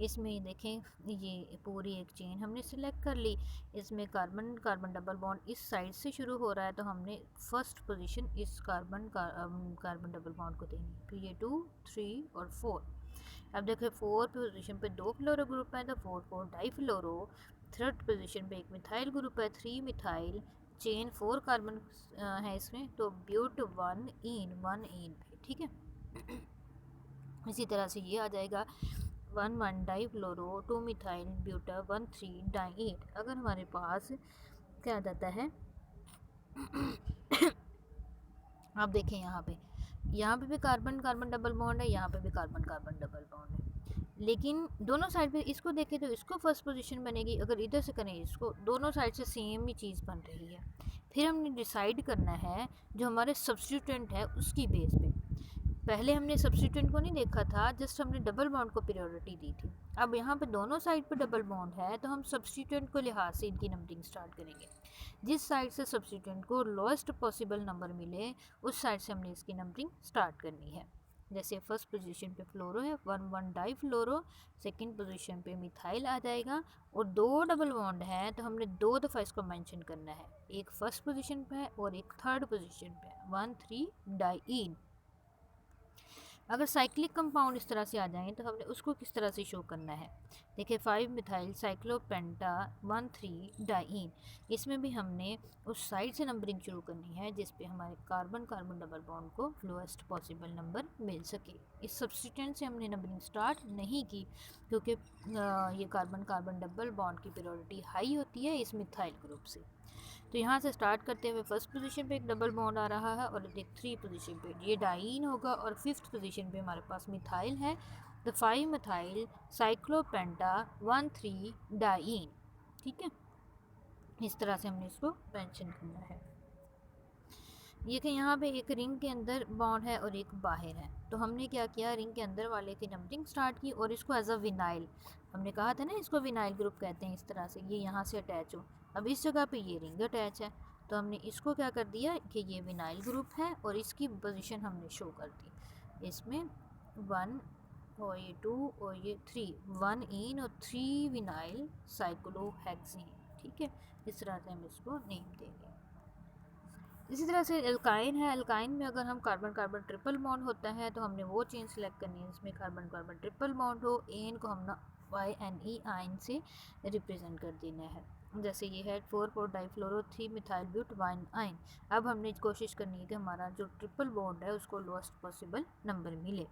इसमें देखें ये पूरी एक चेन हमने सिलेक्ट कर ली, इसमें कार्बन कार्बन डबल बॉन्ड इस साइड से शुरू हो रहा है तो हमने फर्स्ट पोजीशन इस कार्बन डबल बॉन्ड को देनी है। फिर ये 2 3 और 4। अब देखें 4 पोजीशन पे 2 फ्लोरो ग्रुप है तो 4 4 डाई फ्लोरो। थर्ड पोजीशन पे एक मिथाइल ग्रुप है 3 मिथाइल, चेन 4 कार्बन है इसमें, तो ब्यूट 1 इन पे। ठीक है, इसी तरह से ये आ जाएगा 1 1 डाई फ्लोरो 2 मिथाइल ब्यूटा 1 3 डाई 8। अगर हमारे पास क्या आ जाता है आप देखें यहाँ पे भी कार्बन कार्बन डबल बॉन्ड है, यहाँ पे भी कार्बन कार्बन डबल बॉन्ड है, लेकिन दोनों साइड पे इसको देखें तो इसको फर्स्ट पोजीशन बनेगी, अगर इधर से करें इसको, दोनों साइड से सेम ही चीज़ बन रही है। फिर हमने डिसाइड करना है जो हमारे सब्स्टिट्यूएंट है उसकी बेस पे। पहले हमने सब्स्टिट्यूएंट को नहीं देखा था, जस्ट हमने डबल बॉन्ड को प्रायोरिटी दी थी। अब यहाँ पे दोनों साइड पे डबल बॉन्ड है तो हम सब्स्टिट्यूएंट को लिहाज से इनकी नंबरिंग स्टार्ट करेंगे। जिस साइड से सब्स्टिट्यूएंट को लोएस्ट पॉसिबल नंबर मिले उस साइड से हमने इसकी नंबरिंग स्टार्ट करनी है। जैसे फर्स्ट पोजीशन पे फ्लोरो है, 1 डाई फ्लोरो, सेकेंड पोजीशन पे मिथाइल आ जाएगा, और 2 डबल बॉन्ड है तो हमने 2 दफ़ा इसको मेंशन करना है, एक फर्स्ट पोजीशन पे है और एक थर्ड पोजीशन पे है, 1,3 डाईन। अगर साइक्लिक कंपाउंड इस तरह से आ जाएं तो हमने उसको किस तरह से शो करना है। देखिए 5 मिथाइल साइक्लोपेंटा 1,3 डाईन, इसमें भी हमने उस साइड से नंबरिंग शुरू करनी है जिस पे हमारे कार्बन कार्बन डबल बॉन्ड को लोएस्ट पॉसिबल नंबर मिल सके। इस सब्सटीट्यूएंट से हमने नंबरिंग स्टार्ट नहीं की क्योंकि ये कार्बन कार्बन डबल बॉन्ड की प्रायोरिटी हाई होती है इस मिथाइल ग्रुप से। तो यहाँ से स्टार्ट करते हुए फर्स्ट पोजीशन पे एक डबल बॉन्ड आ रहा है और एक 3 पोजीशन पे ये डाईन होगा, और 5th पोजीशन पे हमारे पास मिथाइल है, तो 5 मिथाइल साइक्लोपेंटा 1,3 डाईन। ठीक है, इस तरह से हमने इसको मेंशन करना है। ये कि यहाँ पे एक रिंग के अंदर बॉन्ड है और एक बाहर है, तो हमने क्या किया, रिंग के अंदर वाले की नंबरिंग स्टार्ट की और इसको एज अ विनाइल, हमने कहा था ना इसको विनाइल ग्रुप कहते हैं, इस तरह से ये यहाँ से अटैच हो। अब इस जगह पे ये रिंग अटैच है तो हमने इसको क्या कर दिया कि ये विनाइल ग्रुप है और इसकी पोजीशन हमने शो कर दी। इसमें 1 और ये 2 और ये 3, 1 इन और 3 विनाइल साइक्लोहेक्सीन। ठीक है, इस तरह से हम इसको नेम देंगे। इसी तरह से एल्काइन है, एल्काइन में अगर हम कार्बन कार्बन ट्रिपल बॉन्ड होता है तो हमने वो चेन सेलेक्ट करनी है जिसमें कार्बन कार्बन ट्रिपल बॉन्ड हो, एन को हम YNE आयन से रिप्रेजेंट कर देना है। जैसे ये है 4,4 डाईफ्लोरो 3 मिथाइल ब्यूट 1 आयन। अब हमने कोशिश करनी है कि हमारा जो ट्रिपल बॉन्ड है उसको लोएस्ट पॉसिबल नंबर मिले।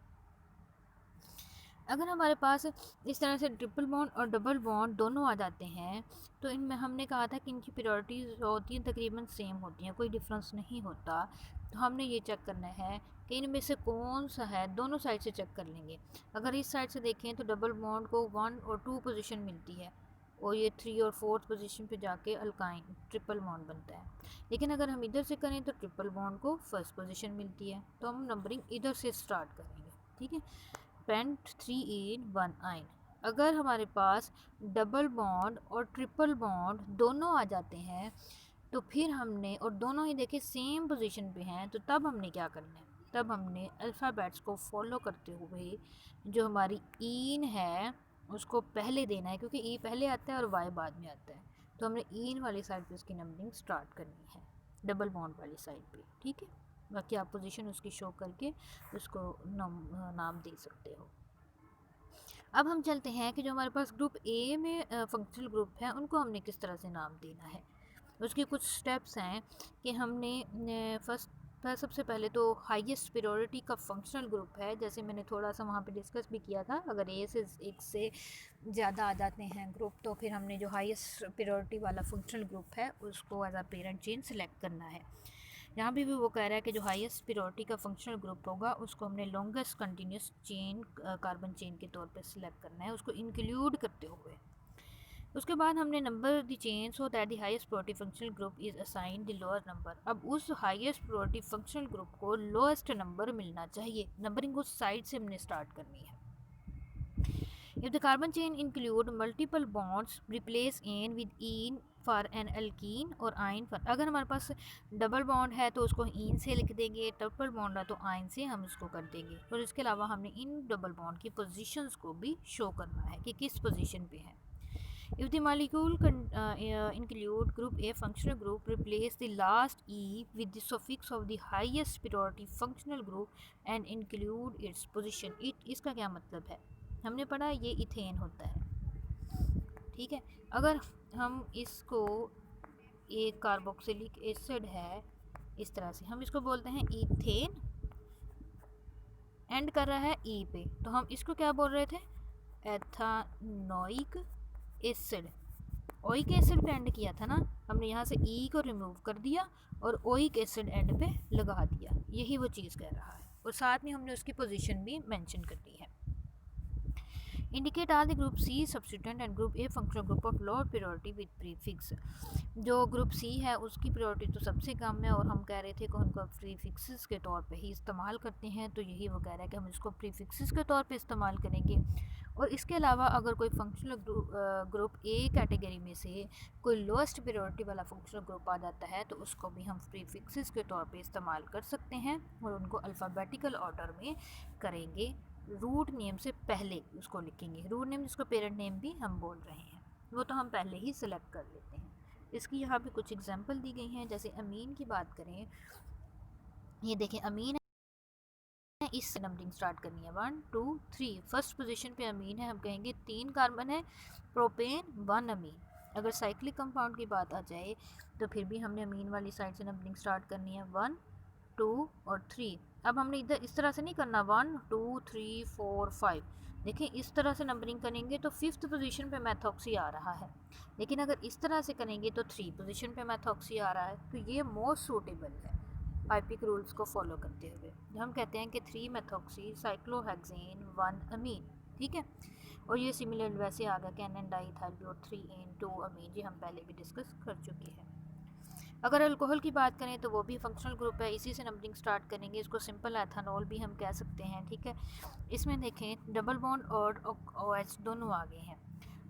अगर हमारे पास इस तरह से ट्रिपल बॉन्ड और डबल बॉन्ड दोनों आ जाते हैं तो इनमें हमने कहा था कि इनकी प्रायोरिटीज़ होती हैं तकरीबन सेम होती हैं, कोई डिफरेंस नहीं होता। तो हमने ये चेक करना है कि इनमें से कौन सा है, दोनों साइड से चेक कर लेंगे। अगर इस साइड से देखें तो डबल बॉन्ड को 1 और 2 पोजीशन मिलती है और ये 3 और 4th पोजीशन पे जाके अल्काइन ट्रिपल बॉन्ड बनता है। लेकिन अगर हम इधर से करें तो ट्रिपल बॉन्ड को फर्स्ट पोजीशन मिलती है, तो हम नंबरिंग इधर से स्टार्ट करेंगे। ठीक है, पेंट 3 इन 1 आयन। अगर हमारे पास डबल बॉन्ड और ट्रिपल बॉन्ड दोनों आ जाते हैं तो फिर हमने, और दोनों ही देखे सेम पोजीशन पे हैं, तो तब हमने क्या करना है, तब हमने अल्फ़ाबेट्स को फॉलो करते हुए जो हमारी ईन है उसको पहले देना है, क्योंकि ई पहले आता है और वाई बाद में आता है। तो हमने ईन वाली साइड पे उसकी नंबरिंग स्टार्ट करनी है, डबल बॉन्ड वाली साइड पे। ठीक है, बाकी आप पोजीशन उसकी शो करके उसको नाम दे सकते हो। अब हम चलते हैं कि जो हमारे पास ग्रुप ए में फंक्शनल ग्रुप है उनको हमने किस तरह से नाम देना है। उसके कुछ स्टेप्स हैं कि हमने सबसे पहले तो हाईएस्ट प्रायोरिटी का फंक्शनल ग्रुप है, जैसे मैंने थोड़ा सा वहाँ पे डिस्कस भी किया था, अगर ए से एक से ज़्यादा आ जाते हैं ग्रुप तो फिर हमने जो हाईएस्ट प्रायोरिटी वाला फंक्शनल ग्रुप है उसको as a parent chain select करना है। यहाँ भी वो कह रहा है कि जो हाईएस्ट प्रायोरिटी का फंक्शनल ग्रुप होगा उसको हमने longest continuous chain carbon chain के तौर पे सिलेक्ट करना है, उसको इंक्लूड करते हुए। उसके बाद हमने number the chain so that the highest priority functional group is assign the lower number. अब उस हाईएस्ट प्रायोरिटी फंक्शनल ग्रुप को लोएस्ट नंबर मिलना चाहिए, नंबरिंग उस साइड से हमने स्टार्ट करनी है। If the carbon chain include multiple bonds, replace ane with ene for an alkene और आइन for, अगर हमारे पास डबल बॉन्ड है तो उसको इन से लिख देंगे, ट्रिपल बॉन्ड है तो आइन से हम उसको कर देंगे। और इसके अलावा हमने इन डबल बॉन्ड की पोजीशंस को भी शो करना है कि किस पोजीशन पे है। If the molecule include group A functional group, replace the last E with the suffix of the highest priority functional group and include its position. इसका क्या मतलब है, हमने पढ़ा ये इथेन होता है। ठीक है, अगर हम इसको एक कार्बोक्सिलिक एसिड है इस तरह से, हम इसको बोलते हैं इथेन, एंड कर रहा है ई पे, तो हम इसको क्या बोल रहे थे, एथानोइक एसिड। ओइक एसिड पे एंड किया था ना हमने, यहाँ से ई को रिमूव कर दिया और ओइक एसिड एंड पे लगा दिया, यही वो चीज़ कह रहा है। और साथ में हमने उसकी पोजीशन भी मेंशन कर दी है। Indicate all the group C substituent and group A functional group of low priority with prefix. जो ग्रुप सी है उसकी प्रायोरिटी तो सबसे कम है और हम कह रहे थे कि उनको प्रीफिक्सेस के तौर पे ही इस्तेमाल करते हैं, तो यही वो कह रहा है कि हम इसको प्रीफिक्सेस के तौर पे इस्तेमाल करेंगे। और इसके अलावा अगर कोई फंक्शनल ग्रुप ए कैटेगरी में से कोई लोएस्ट प्रायोरिटी वाला फंक्शनल ग्रुप आ जाता है तो उसको भी हम प्रीफिक्सेस के तौर पे इस्तेमाल कर सकते हैं और उनको अल्फ़ाबेटिकल ऑर्डर में करेंगे। रूट नेम से पहले उसको लिखेंगे, रूट नेम जिसको पेरेंट नेम भी हम बोल रहे हैं वो तो हम पहले ही सिलेक्ट कर लेते हैं। इसकी यहाँ पे कुछ एग्जांपल दी गई हैं। जैसे अमीन की बात करें, ये देखें अमीन है, इससे नंबरिंग स्टार्ट करनी है 1 2 3। फर्स्ट पोजीशन पे अमीन है, हम कहेंगे 3 कार्बन है, प्रोपेन 1 अमीन। अगर साइक्लिक कंपाउंड की बात आ जाए तो फिर भी हमने अमीन वाली साइड से नंबरिंग स्टार्ट करनी है 1 2 और 3। अब हमने इधर इस तरह से नहीं करना 1 2 3 4 5। देखें इस तरह से नंबरिंग करेंगे तो 5th पोजीशन पे मैथॉक्सी आ रहा है, लेकिन अगर इस तरह से करेंगे तो 3 पोजीशन पे मैथॉक्सी आ रहा है। तो ये मोस्ट सूटेबल है पाइपिक रूल्स को फॉलो करते हुए। हम कहते हैं कि 3 मैथॉक्सी साइक्लोहेक्सेन 1 अमीन, ठीक है। और ये सिमिलर वैसे आ गया कैनन डाइथाइल 3 2 अमीन, ये हम पहले भी डिस्कस कर चुके हैं। अगर अल्कोहल की बात करें तो वो भी फंक्शनल ग्रुप है, इसी से नंबरिंग स्टार्ट करेंगे। इसको सिंपल एथानॉल भी हम कह सकते हैं, ठीक है। इसमें देखें डबल बॉन्ड और OH दोनों आ गए हैं।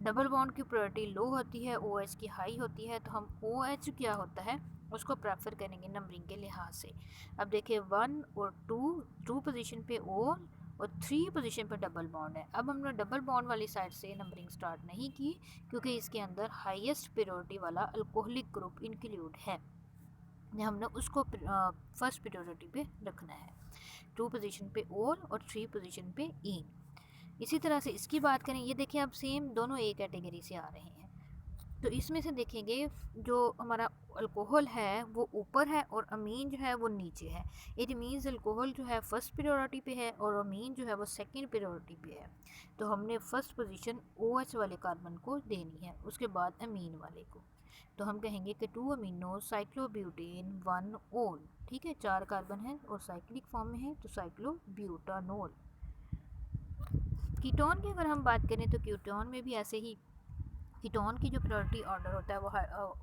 डबल बॉन्ड की प्रायोरिटी लो होती है, OH की हाई होती है, तो हम OH क्या होता है उसको प्रेफर करेंगे नंबरिंग के लिहाज से। अब देखिए 1 और 2 पोजीशन पे O और 3 पोजीशन पर डबल बॉन्ड है। अब हमने डबल बॉन्ड वाली साइड से नंबरिंग स्टार्ट नहीं की क्योंकि इसके अंदर हाईएस्ट प्रायोरिटी वाला अल्कोहलिक ग्रुप इंक्लूड है, हमने उसको फर्स्ट प्रायोरिटी पे रखना है। 2 पोजीशन पे ओल और 3 पोजीशन पे इन। इसी तरह से इसकी बात करें, ये देखिए अब सेम दोनों एक कैटेगरी से आ रहे हैं। तो इसमें से देखेंगे जो हमारा अल्कोहल है वो ऊपर है और अमीन जो है वो नीचे है। इट मीन्स अल्कोहल जो है फर्स्ट प्रायोरिटी पे है और अमीन जो है वो सेकंड प्रायोरिटी पे है। तो हमने फर्स्ट पोजीशन OH वाले कार्बन को देनी है, उसके बाद अमीन वाले को। तो हम कहेंगे कि 2 अमीनो साइक्लोब्यूटेन 1 ओल, ठीक है। 4 कार्बन है और साइक्लिक फॉर्म में है तो साइक्लोब्यूटानोल। कीटोन की अगर हम बात करें तो कीटोन में भी ऐसे ही कीटोन की जो प्रायोरिटी ऑर्डर होता है वो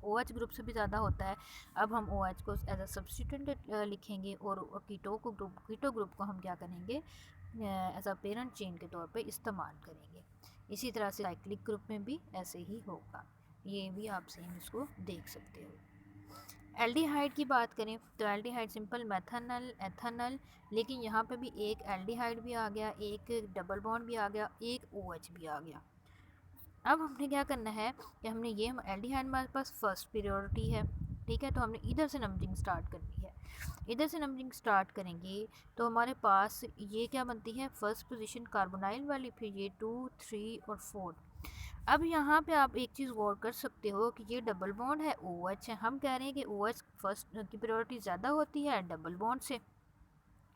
OH ग्रुप से भी ज़्यादा होता है। अब हम OH को एज अ सब्स्टिट्यूएंट लिखेंगे और कीटो ग्रुप को हम क्या करेंगे एज अ पेरेंट चेन के तौर पे इस्तेमाल करेंगे। इसी तरह से साइक्लिक ग्रुप में भी ऐसे ही होगा, ये भी आप सेम इसको देख सकते हो। एल्डिहाइड की बात करें तो एल्डिहाइड सिंपल मेथनल एथनल, लेकिन यहाँ पे भी एक एल्डिहाइड भी आ गया, एक डबल बॉन्ड भी आ गया, एक OH भी आ गया। अब हमने क्या करना है कि हमने ये एल्डिहाइड हमारे पास फर्स्ट प्रायोरिटी है, ठीक है। तो हमने इधर से नंबरिंग स्टार्ट करनी है। इधर से नंबरिंग स्टार्ट करेंगे तो हमारे पास ये क्या बनती है फर्स्ट पोजीशन कार्बोनाइल वाली, फिर ये 2 3 और 4। अब यहाँ पे आप एक चीज़ गौर कर सकते हो कि ये डबल बॉन्ड है, OH है। हम कह रहे हैं कि OH फर्स्ट की प्रायोरिटी ज़्यादा होती है डबल बॉन्ड से,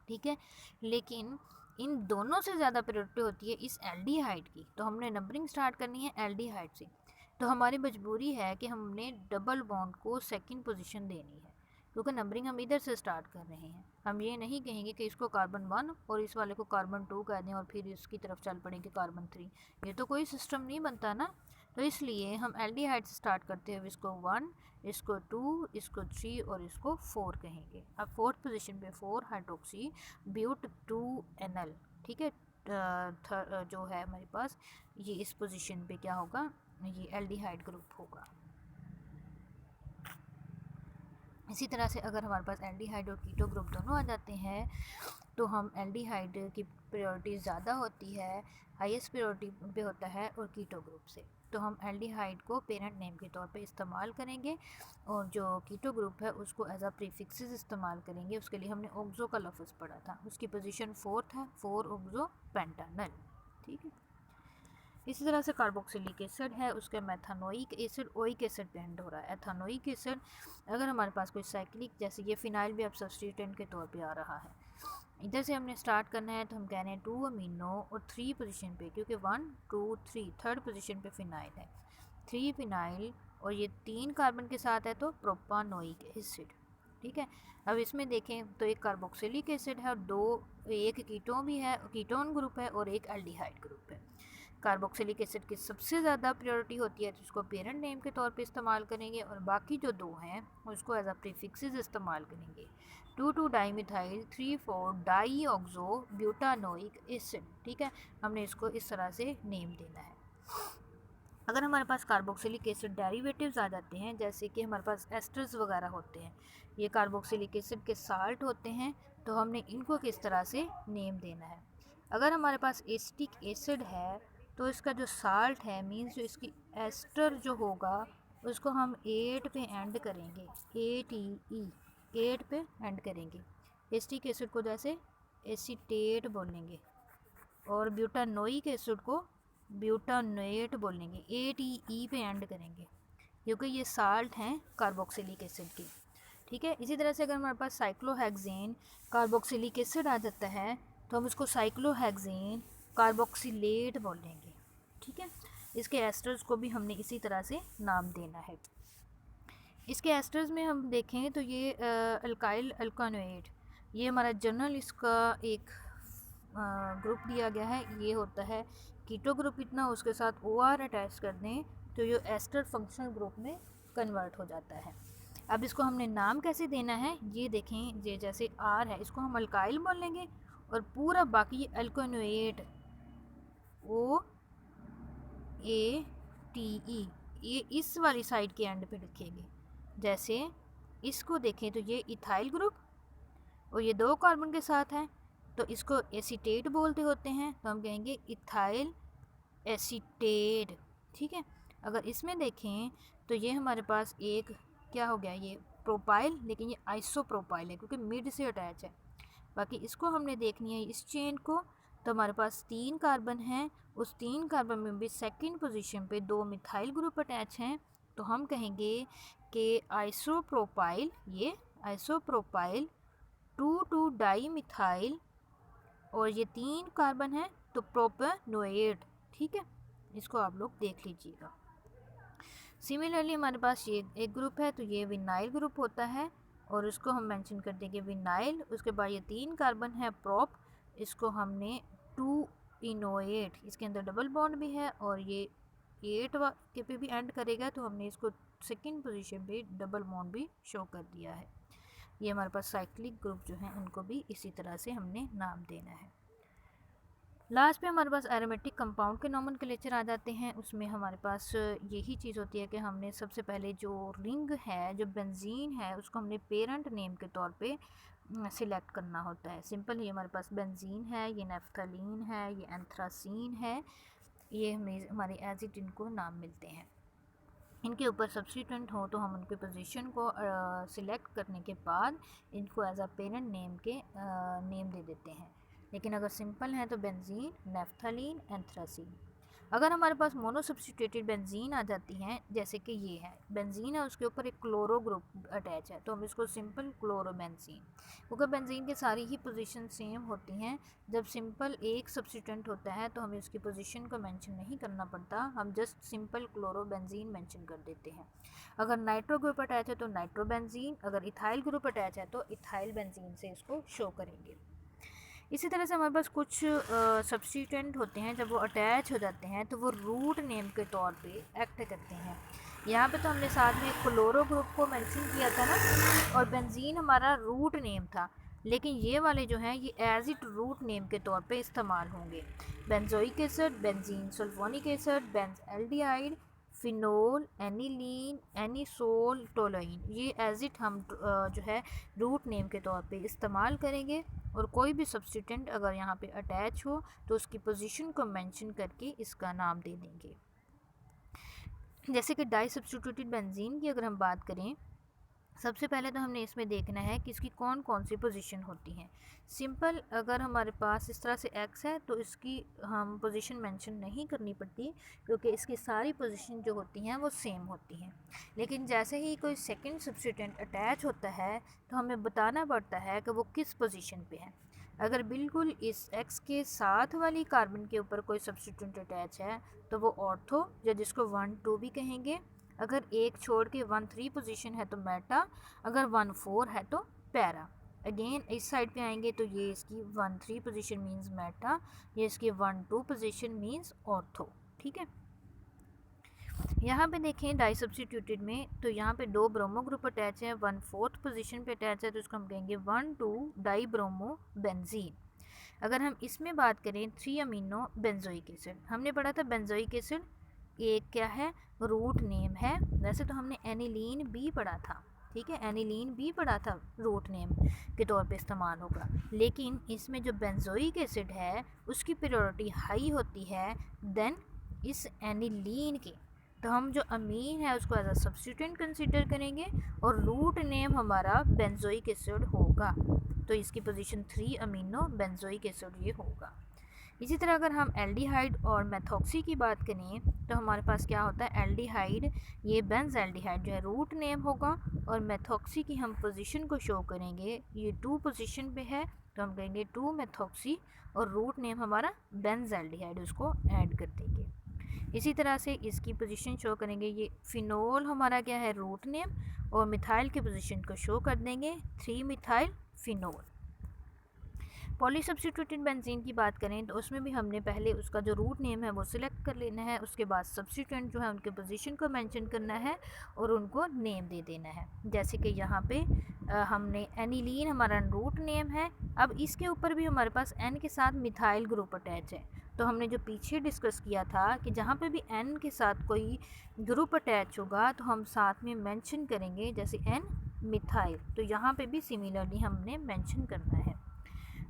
ठीक है। लेकिन इन दोनों से ज़्यादा प्रायोरिटी होती है इस एल्डिहाइड की, तो हमने नंबरिंग स्टार्ट करनी है एल्डिहाइड से। तो हमारी मजबूरी है कि हमने डबल बॉन्ड को सेकंड पोजीशन देनी है क्योंकि नंबरिंग हम इधर से स्टार्ट कर रहे हैं। हम ये नहीं कहेंगे कि इसको कार्बन 1 और इस वाले को कार्बन 2 कह दें और फिर इसकी तरफ चल पड़ेंगे कार्बन 3, ये तो कोई सिस्टम नहीं बनता ना। तो इसलिए हम एल्डिहाइड से स्टार्ट करते हुए इसको 1, इसको 2, इसको 3 और इसको 4 कहेंगे। अब फोर्थ पोजीशन पे 4 हाइड्रोक्सी ब्यूट 2NL, ठीक है। जो है हमारे पास ये इस पोजीशन पे क्या होगा, ये एल्डिहाइड ग्रुप होगा। इसी तरह से अगर हमारे पास एल्डिहाइड और कीटो ग्रुप दोनों आ जाते हैं तो हम एल्डिहाइड की प्रायोरिटी ज़्यादा होती है, हाईएस्ट प्रायोरिटी पे होता है और कीटो ग्रुप से, तो हम एल्डिहाइड को पेरेंट नेम के तौर पे इस्तेमाल करेंगे और जो कीटो ग्रुप है उसको एज अ प्रीफिक्सेस इस्तेमाल करेंगे। उसके लिए हमने ऑक्सो का लफ्ज़ पढ़ा था, उसकी पोजीशन 4th है, 4 ऑक्सो पेंटानल, ठीक है। इसी तरह से कार्बोक्सिलिक एसिड है, उसके मेथानोइक एसिड ओइक एसिड पे एंड हो रहा है। एथानोइक एसिड अगर हमारे पास कोई साइक्लिक जैसे ये फिनाइल भी अब सब्स्टिट्यूएंट के तौर पे आ रहा है, इधर से हमने स्टार्ट करना है तो हम कह रहे हैं 2 अमीनो और 3 पोजीशन पे, क्योंकि 1 2 3 थर्ड पोजीशन पे फिनाइल है, 3 फिनाइल और ये 3 कार्बन के साथ है तो प्रोपानोइक एसिड, ठीक है। अब इसमें देखें तो एक कार्बोक्सिलिक एसिड है और एक कीटोन भी है, कीटोन ग्रुप है और एक एल्डिहाइड ग्रुप है। कार्बोक्सिलिक एसिड की सबसे ज़्यादा प्रायोरिटी होती है तो उसको पेरेंट नेम के तौर पे इस्तेमाल करेंगे, और बाकी जो 2 हैं उसको एज अ प्रीफिक्सेस इस्तेमाल करेंगे। 2,2 डाईमिथाइल 3,4 डाईऑक्सो ब्यूटानोइक एसिड। ठीक है, हमने इसको इस तरह से नेम देना है। अगर हमारे पास कार्बोक्सिलिक एसिड डेरिवेटिव्स आ जाते हैं, जैसे कि हमारे पास एस्टर्स वगैरह होते हैं, ये कार्बोक्सिलिक एसिड के साल्ट होते हैं, तो हमने इनको किस तरह से नेम देना है। अगर हमारे पास एसिटिक एसिड है तो इसका जो साल्ट है मीन्स जो इसकी एस्टर जो होगा उसको हम 8 पे एंड करेंगे, ATE 8 पे एंड करेंगे। एसिटिक एसिड को जैसे एसीटेट बोलेंगे, और ब्यूटानोइक एसिड को ब्यूटानोएट बोलेंगे, ATE पे एंड करेंगे, क्योंकि ये साल्ट हैं कार्बोक्सिलिक एसिड के। ठीक है, इसी तरह से अगर हमारे पास साइक्लोहेक्सेन कार्बोक्सिलिक एसिड आ जाता है तो हम उसको साइक्लोहेक्सेन कार्बोक्सिलेट बोलेंगे। ठीक है, इसके एस्टर्स को भी हमने इसी तरह से नाम देना है। इसके एस्टर्स में हम देखें तो ये अल्काइल अल्कानोएट, ये हमारा जनरल इसका एक ग्रुप दिया गया है, ये होता है कीटो ग्रुप। इतना उसके साथ OR अटैच कर दें तो ये एस्टर फंक्शनल ग्रुप में कन्वर्ट हो जाता है। अब इसको हमने नाम कैसे देना है ये देखें, ये जैसे R है इसको हम अल्काइल बोलेंगे, और पूरा बाकी अल्कानोएट OATE ये इस वाली साइड के एंड पे लिखेंगे। जैसे इसको देखें तो ये इथाइल ग्रुप और ये 2 कार्बन के साथ है, तो इसको एसीटेट बोलते होते हैं, तो हम कहेंगे इथाइल एसीटेट। ठीक है, अगर इसमें देखें तो ये हमारे पास एक क्या हो गया, ये प्रोपाइल, लेकिन ये आइसोप्रोपाइल है क्योंकि मिड से अटैच है। बाकी इसको हमने देखनी है इस चेन को, तो हमारे पास 3 कार्बन हैं, उस 3 कार्बन में भी सेकंड पोजीशन पे 2 मिथाइल ग्रुप अटैच हैं, तो हम कहेंगे कि आइसोप्रोपाइल, ये आइसोप्रोपाइल 2,2 डाईमिथाइल, और ये 3 कार्बन है तो प्रोपेनोएट। ठीक है, इसको आप लोग देख लीजिएगा। सिमिलरली हमारे पास ये एक ग्रुप है तो ये विनाइल ग्रुप होता है, और उसको हम मेंशन कर देंगे विनाइल। उसके बाद ये 3 कार्बन है प्रोप, इसको हमने 2 इनोएट, इसके अंदर डबल बॉन्ड भी है और ये 8 के पे भी एंड करेगा, तो हमने इसको सेकंड पोजीशन पे डबल बॉन्ड भी शो कर दिया है। ये हमारे पास साइक्लिक ग्रुप जो हैं उनको भी इसी तरह से हमने नाम देना है। लास्ट पे हमारे पास एरोमेटिक कंपाउंड के नोमेनक्लेचर आ जाते हैं। उसमें हमारे पास यही चीज़ होती है कि हमने सबसे पहले जो रिंग है, जो बेंजीन है, उसको हमने पेरेंट नेम के तौर पे सिलेक्ट करना होता है। सिंपल ही हमारे पास बेंजीन है, ये नेफ्थलीन है, ये एंथ्रासीन है, ये हमारे एजिड इनको नाम मिलते हैं। इनके ऊपर सब्स्टिट्यूएंट हो तो हम उनके पोजीशन को सिलेक्ट करने के बाद इनको एज अ पेरेंट नेम के नेम दे देते हैं। लेकिन अगर सिंपल है तो बेंजीन, नेफ्थलीन, एंथ्रासीन। अगर हमारे पास मोनो सब्स्टिट्यूटेड बेंजीन आ जाती हैं, जैसे कि ये है बेंजीन है, उसके ऊपर एक क्लोरो ग्रुप अटैच है, तो हम इसको सिंपल क्लोरोबेंजीन, क्योंकि बेंजीन की सारी ही पोजीशन सेम होती हैं। जब सिंपल एक सब्स्टिट्यूएंट होता है तो हमें उसकी पोजीशन को मेंशन नहीं करना पड़ता, हम जस्ट सिंपल क्लोरोबेंजीन मेंशन कर देते हैं। अगर नाइट्रो ग्रुप अटैच है तो नाइट्रोबेंजीन, अगर इथाइल ग्रुप अटैच है तो इथाइल बेंजीन से इसको शो करेंगे। इसी तरह से हमारे पास कुछ सब्स्टिट्यूएंट होते हैं, जब वो अटैच हो जाते हैं तो वो रूट नेम के तौर पे एक्ट करते हैं। यहाँ पे तो हमने साथ में क्लोरो ग्रुप को मेंशन किया था ना, और बेंजीन हमारा रूट नेम था, लेकिन ये वाले जो हैं ये एज इट रूट नेम के तौर पे इस्तेमाल होंगे। Benzoic acid, benzene sulphonic acid, benzaldehyde, phenol, aniline, anisole, toluene, ये एज इट हम जो है रूट नेम के तौर पे इस्तेमाल करेंगे। और कोई भी सब्स्टिट्यूएंट अगर यहाँ पे अटैच हो तो उसकी पोजीशन को मेंशन करके इसका नाम दे देंगे। जैसे कि डाई सब्स्टिट्यूटेड बेंजीन की अगर हम बात करें, सबसे पहले तो हमने इसमें देखना है कि इसकी कौन कौन सी पोजीशन होती हैं। सिंपल अगर हमारे पास इस तरह से एक्स है तो इसकी हम पोजीशन मेंशन नहीं करनी पड़ती, क्योंकि इसकी सारी पोजीशन जो होती हैं वो सेम होती हैं। लेकिन जैसे ही कोई सेकंड सब्स्टिट्यूएंट अटैच होता है तो हमें बताना पड़ता है कि वो किस पोजीशन पे है। अगर बिल्कुल इस एक्स के साथ वाली कार्बन के ऊपर कोई सब्स्टिट्यूएंट अटैच है तो वो ऑर्थो, या जिसको 1,2 भी कहेंगे। अगर एक छोड़ के 1,3 पोजीशन है तो मेटा, अगर 1,4 है तो पैरा। अगेन इस साइड पे आएंगे तो ये इसकी 1-3 पोजीशन मींस मेटा, ये इसकी 1-2 पोजीशन मींस ऑर्थो। ठीक है, यहाँ पे देखें डाई सब्स्टिट्यूटेड में तो यहाँ पे 2 ब्रोमो ग्रुप अटैच है, 1/4 पोजीशन पे अटैच है, तो इसको हम कहेंगे 1,2 डाई ब्रोमो बेंजीन। अगर हम इसमें बात करें 3 अमीनो बेंजोइक एसिड, हमने पढ़ा था बेंजोइक एसिड एक क्या है, रूट नेम है। वैसे तो हमने एनिलीन भी पढ़ा था, ठीक है, एनिलीन भी पढ़ा था, रूट नेम के तौर पे इस्तेमाल होगा, लेकिन इसमें जो बेंजोइक एसिड है उसकी प्रायोरिटी हाई होती है देन इस एनिलीन की। तो हम जो अमीन है उसको एज अ सब्स्टिट्यूएंट कंसीडर करेंगे और रूट नेम हमारा बेंजोइक एसिड होगा, तो इसकी पोजीशन 3 अमीनो बेंजोइक एसिड ये होगा। इसी तरह अगर हम एल्डिहाइड और मेथॉक्सी की बात करें तो हमारे पास क्या होता है, एल्डिहाइड ये बेंज एल्डिहाइड जो है रूट नेम होगा, और मेथॉक्सी की हम पोजीशन को शो करेंगे, ये 2 पोजीशन पे है तो हम कहेंगे 2 मेथॉक्सी, और रूट नेम हमारा बेंज एल्डिहाइड, उसको ऐड कर देंगे। इसी तरह से इसकी पोजीशन शो करेंगे, ये फिनोल हमारा क्या है, रूट नेम, और मिथाइल की पोजीशन को शो कर देंगे 3 methyl phenol. Poly substituted benzene की बात करें तो उसमें भी हमने पहले उसका जो रूट नेम है वो सिलेक्ट कर लेना है, उसके बाद सब्स्टिट्यूएंट जो है उनके पोजीशन को मेंशन करना है और उनको नेम दे देना है। जैसे कि यहाँ पे हमने एनिलीन हमारा रूट नेम है, अब इसके ऊपर भी हमारे पास एन के साथ मिथाइल ग्रुप अटैच है, तो हमने जो पीछे डिस्कस किया था कि जहाँ पे भी एन के साथ कोई ग्रुप अटैच होगा तो हम साथ में मेंशन करेंगे, जैसे एन मिथाइल, तो यहाँ पे भी सिमिलरली हमने मेंशन करना है।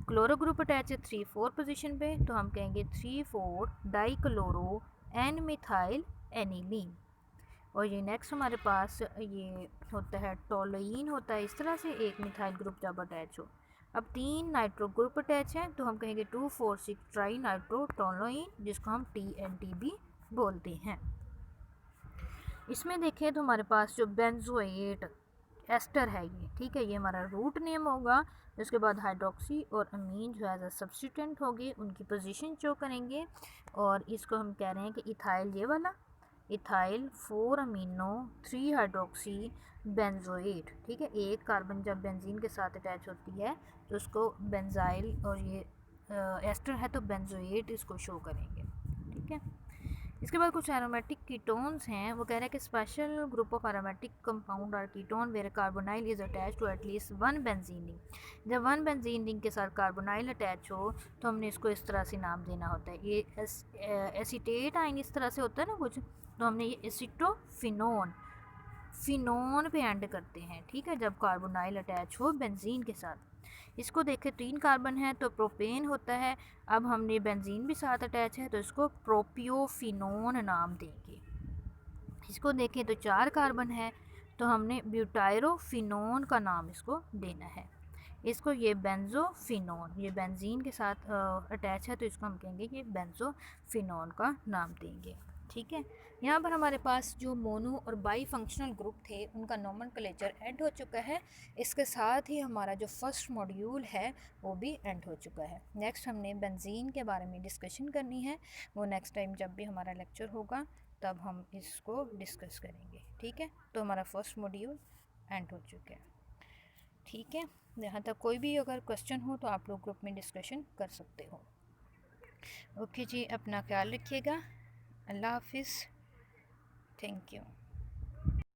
क्लोरो ग्रुप अटैच है 3-4 पोजीशन पे, तो हम कहेंगे 3,4 di chloro N methyl aniline. और ये नेक्स्ट हमारे पास ये होता है टोलुइन होता है, इस तरह से एक मिथाइल ग्रुप जब अटैच हो। अब 3 नाइट्रो ग्रुप अटैच है तो हम कहेंगे 2,4,6 ट्राई नाइट्रो टोलुइन, जिसको हम TNT भी बोलते हैं। इसमें देखें तो हमारे पास जो बेंजोएट एस्टर है ये, ठीक है, ये हमारा रूट नेम होगा, उसके बाद हाइड्रोक्सी और अमीन जो एज अ सब्स्टिट्यूएंट होगी उनकी पोजीशन शो करेंगे, और इसको हम कह रहे हैं कि इथाइल ये वाला, इथाइल 4 अमीनो 3 हाइड्रोक्सी बेंजोएट, ठीक है, एक कार्बन जब बेंजीन के साथ अटैच होती है तो उसको बेंजाइल, और ये एस्टर है तो बेंजोएट इसको शो करेंगे। ठीक है, इसके बाद कुछ एरोमेटिक कीटोन्स हैं, वो कह रहे हैं कि special group of aromatic compound are ketone where carbonyl is attach to at least 1 benzene ring. जब 1 बेंजीन रिंग के साथ कार्बोनाइल अटैच हो तो हमने इसको इस तरह से नाम देना होता है, ये एसीटेट आइन इस तरह से होता है ना कुछ, तो हमने ये एसिटोफिनोन, फिनोन पे एंड करते हैं, ठीक है, जब कार्बोनाइल अटैच हो बेंजीन के साथ। इसको देखें 3 कार्बन है तो प्रोपेन होता है, अब हमने बेंजीन भी साथ अटैच है तो इसको प्रोपियोफिनोन नाम देंगे। इसको देखें तो 4 कार्बन है तो हमने ब्यूटायरोफिनोन का नाम इसको देना है। इसको ये बेंजोफिनोन, ये बेंजीन के साथ अटैच है तो इसको हम कहेंगे ये बेंजोफिनोन का नाम देंगे। ठीक है, यहाँ पर हमारे पास जो मोनो और बाई फंक्शनल ग्रुप थे उनका नोमेनक्लेचर एंड हो चुका है। इसके साथ ही हमारा जो फर्स्ट मॉड्यूल है वो भी एंड हो चुका है। नेक्स्ट हमने बेंजीन के बारे में डिस्कशन करनी है, वो नेक्स्ट टाइम जब भी हमारा लेक्चर होगा तब हम इसको डिस्कस करेंगे। ठीक है, तो हमारा फर्स्ट मॉड्यूल एंड हो चुका है। ठीक है, यहाँ तक कोई भी अगर क्वेश्चन हो तो आप लोग ग्रुप में डिस्कशन कर सकते हो। ओके जी, अपना ख्याल रखिएगा। अल्लाह हाफिज़, थैंक यू।